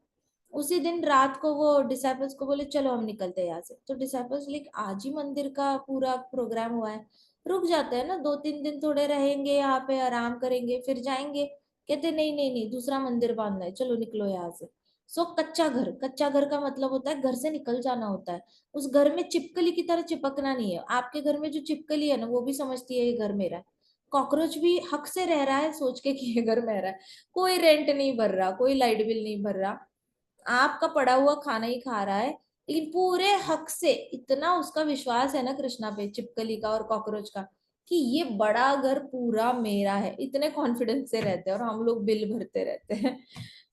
उसी दिन रात को वो डिसाइपल्स को बोले चलो हम निकलते हैं यहाँ से। तो डिसाइपल्स लाइक आज ही मंदिर का पूरा प्रोग्राम हुआ है, रुक जाते हैं ना, 2-3 दिन थोड़े रहेंगे यहाँ पे, आराम करेंगे फिर जाएंगे। कहते नहीं नहीं नहीं, दूसरा मंदिर बांधना है, चलो निकलो यहाँ से। सो कच्चा घर, कच्चा घर का मतलब होता है घर से निकल जाना होता है। उस घर में चिपकली की तरह चिपकना नहीं है। आपके घर में जो चिपकली है ना वो भी समझती है ये घर मेरा है। कॉकरोच भी हक से रह रहा है सोच के कि ये घर मेरा है। कोई रेंट नहीं भर रहा, कोई लाइट बिल नहीं भर रहा, आपका पड़ा हुआ खाना ही खा रहा है, लेकिन पूरे हक से इतना उसका विश्वास है ना कृष्णा पे, चिपकली का और कॉकरोच का, कि ये बड़ा घर पूरा मेरा है। इतने कॉन्फिडेंस से रहते हैं और हम लोग बिल भरते रहते हैं।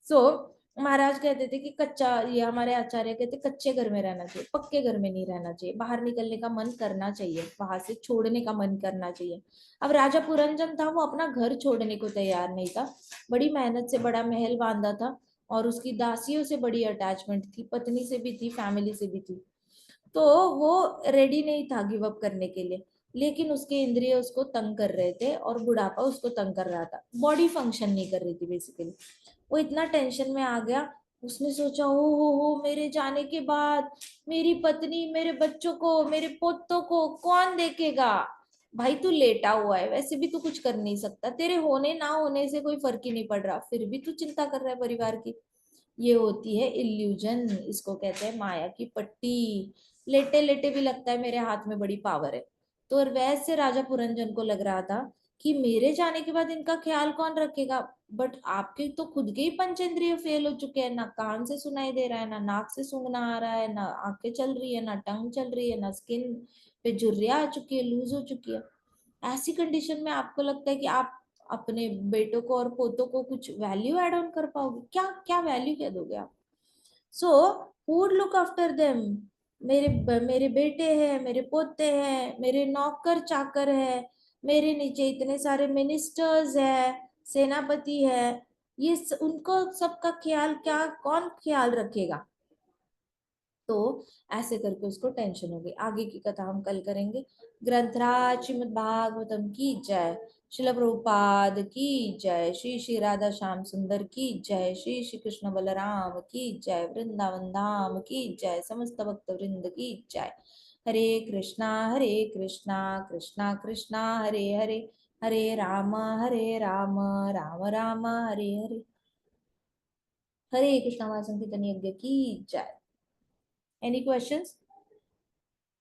सो महाराज कहते थे कि कच्चा, ये हमारे आचार्य कहते कच्चे घर में रहना चाहिए, पक्के घर में नहीं रहना चाहिए, बाहर निकलने का मन करना चाहिए, वहां से छोड़ने का मन करना चाहिए। अब राजा पुरंजन था, वो अपना घर छोड़ने को तैयार नहीं था। बड़ी मेहनत से बड़ा महल बांधा था और उसकी दासियों से बड़ी अटैचमेंट थी, पत्नी से भी थी, फैमिली से भी थी। तो वो रेडी नहीं था गिव अप करने के लिए। लेकिन उसके इंद्रिय उसको तंग कर रहे थे और बुढ़ापा उसको तंग कर रहा था, बॉडी फंक्शन नहीं कर रही थी बेसिकली। वो इतना टेंशन में आ गया, उसने सोचा ओ हो मेरे जाने के बाद मेरी पत्नी, मेरे बच्चों को, मेरे पोतों को कौन देखेगा। भाई तू लेटा हुआ है, वैसे भी तू कुछ कर नहीं सकता, तेरे होने ना होने से कोई फर्क ही नहीं पड़ रहा, फिर भी तू चिंता कर रहा है परिवार की। ये होती है इल्यूजन, इसको कहते हैं माया की पट्टी। लेटे लेटे भी लगता है मेरे हाथ में बड़ी पावर है। तो और वैसे राजा पुरंजन को लग रहा था कि मेरे जाने के बाद इनका ख्याल कौन रखेगा। बट आपके तो खुद के ही पंचेंद्रिय फेल हो चुके हैं, ना कान से सुनाई दे रहा है, ना नाक से सूंघना आ रहा है, ना आंखें चल रही है, ना टंग चल रही है, ना स्किन पे झुर्रियां आ चुकी है, लूज हो चुकी है। ऐसी कंडीशन में आपको लगता है कि आप अपने बेटों को और पोतों को कुछ वैल्यू एड ऑन कर पाओगे? क्या क्या वैल्यू क्या दोगे आप? So who would look after them? मेरे बेटे हैं, मेरे पोते हैं, मेरे नौकर चाकर है, मेरे नीचे इतने सारे मिनिस्टर्स है, सेनापति है, उनको सबका ख्याल क्या कौन ख्याल रखेगा? तो ऐसे करके उसको टेंशन हो गई। आगे की कथा हम कल करेंगे। ग्रंथराज श्रीमद् भागवतम की जय, शिल प्रभुपाद की जय, श्री श्री राधा श्याम सुंदर की जय, श्री श्री कृष्ण बलराम की जय, वृंदावन धाम की जय, समस्त भक्त वृंद की जय। हरे कृष्णा कृष्णा कृष्णा हरे हरे, हरे राम राम राम हरे हरे। हरे कृष्णा महासंकीर्तन यज्ञ की जय। Any questions?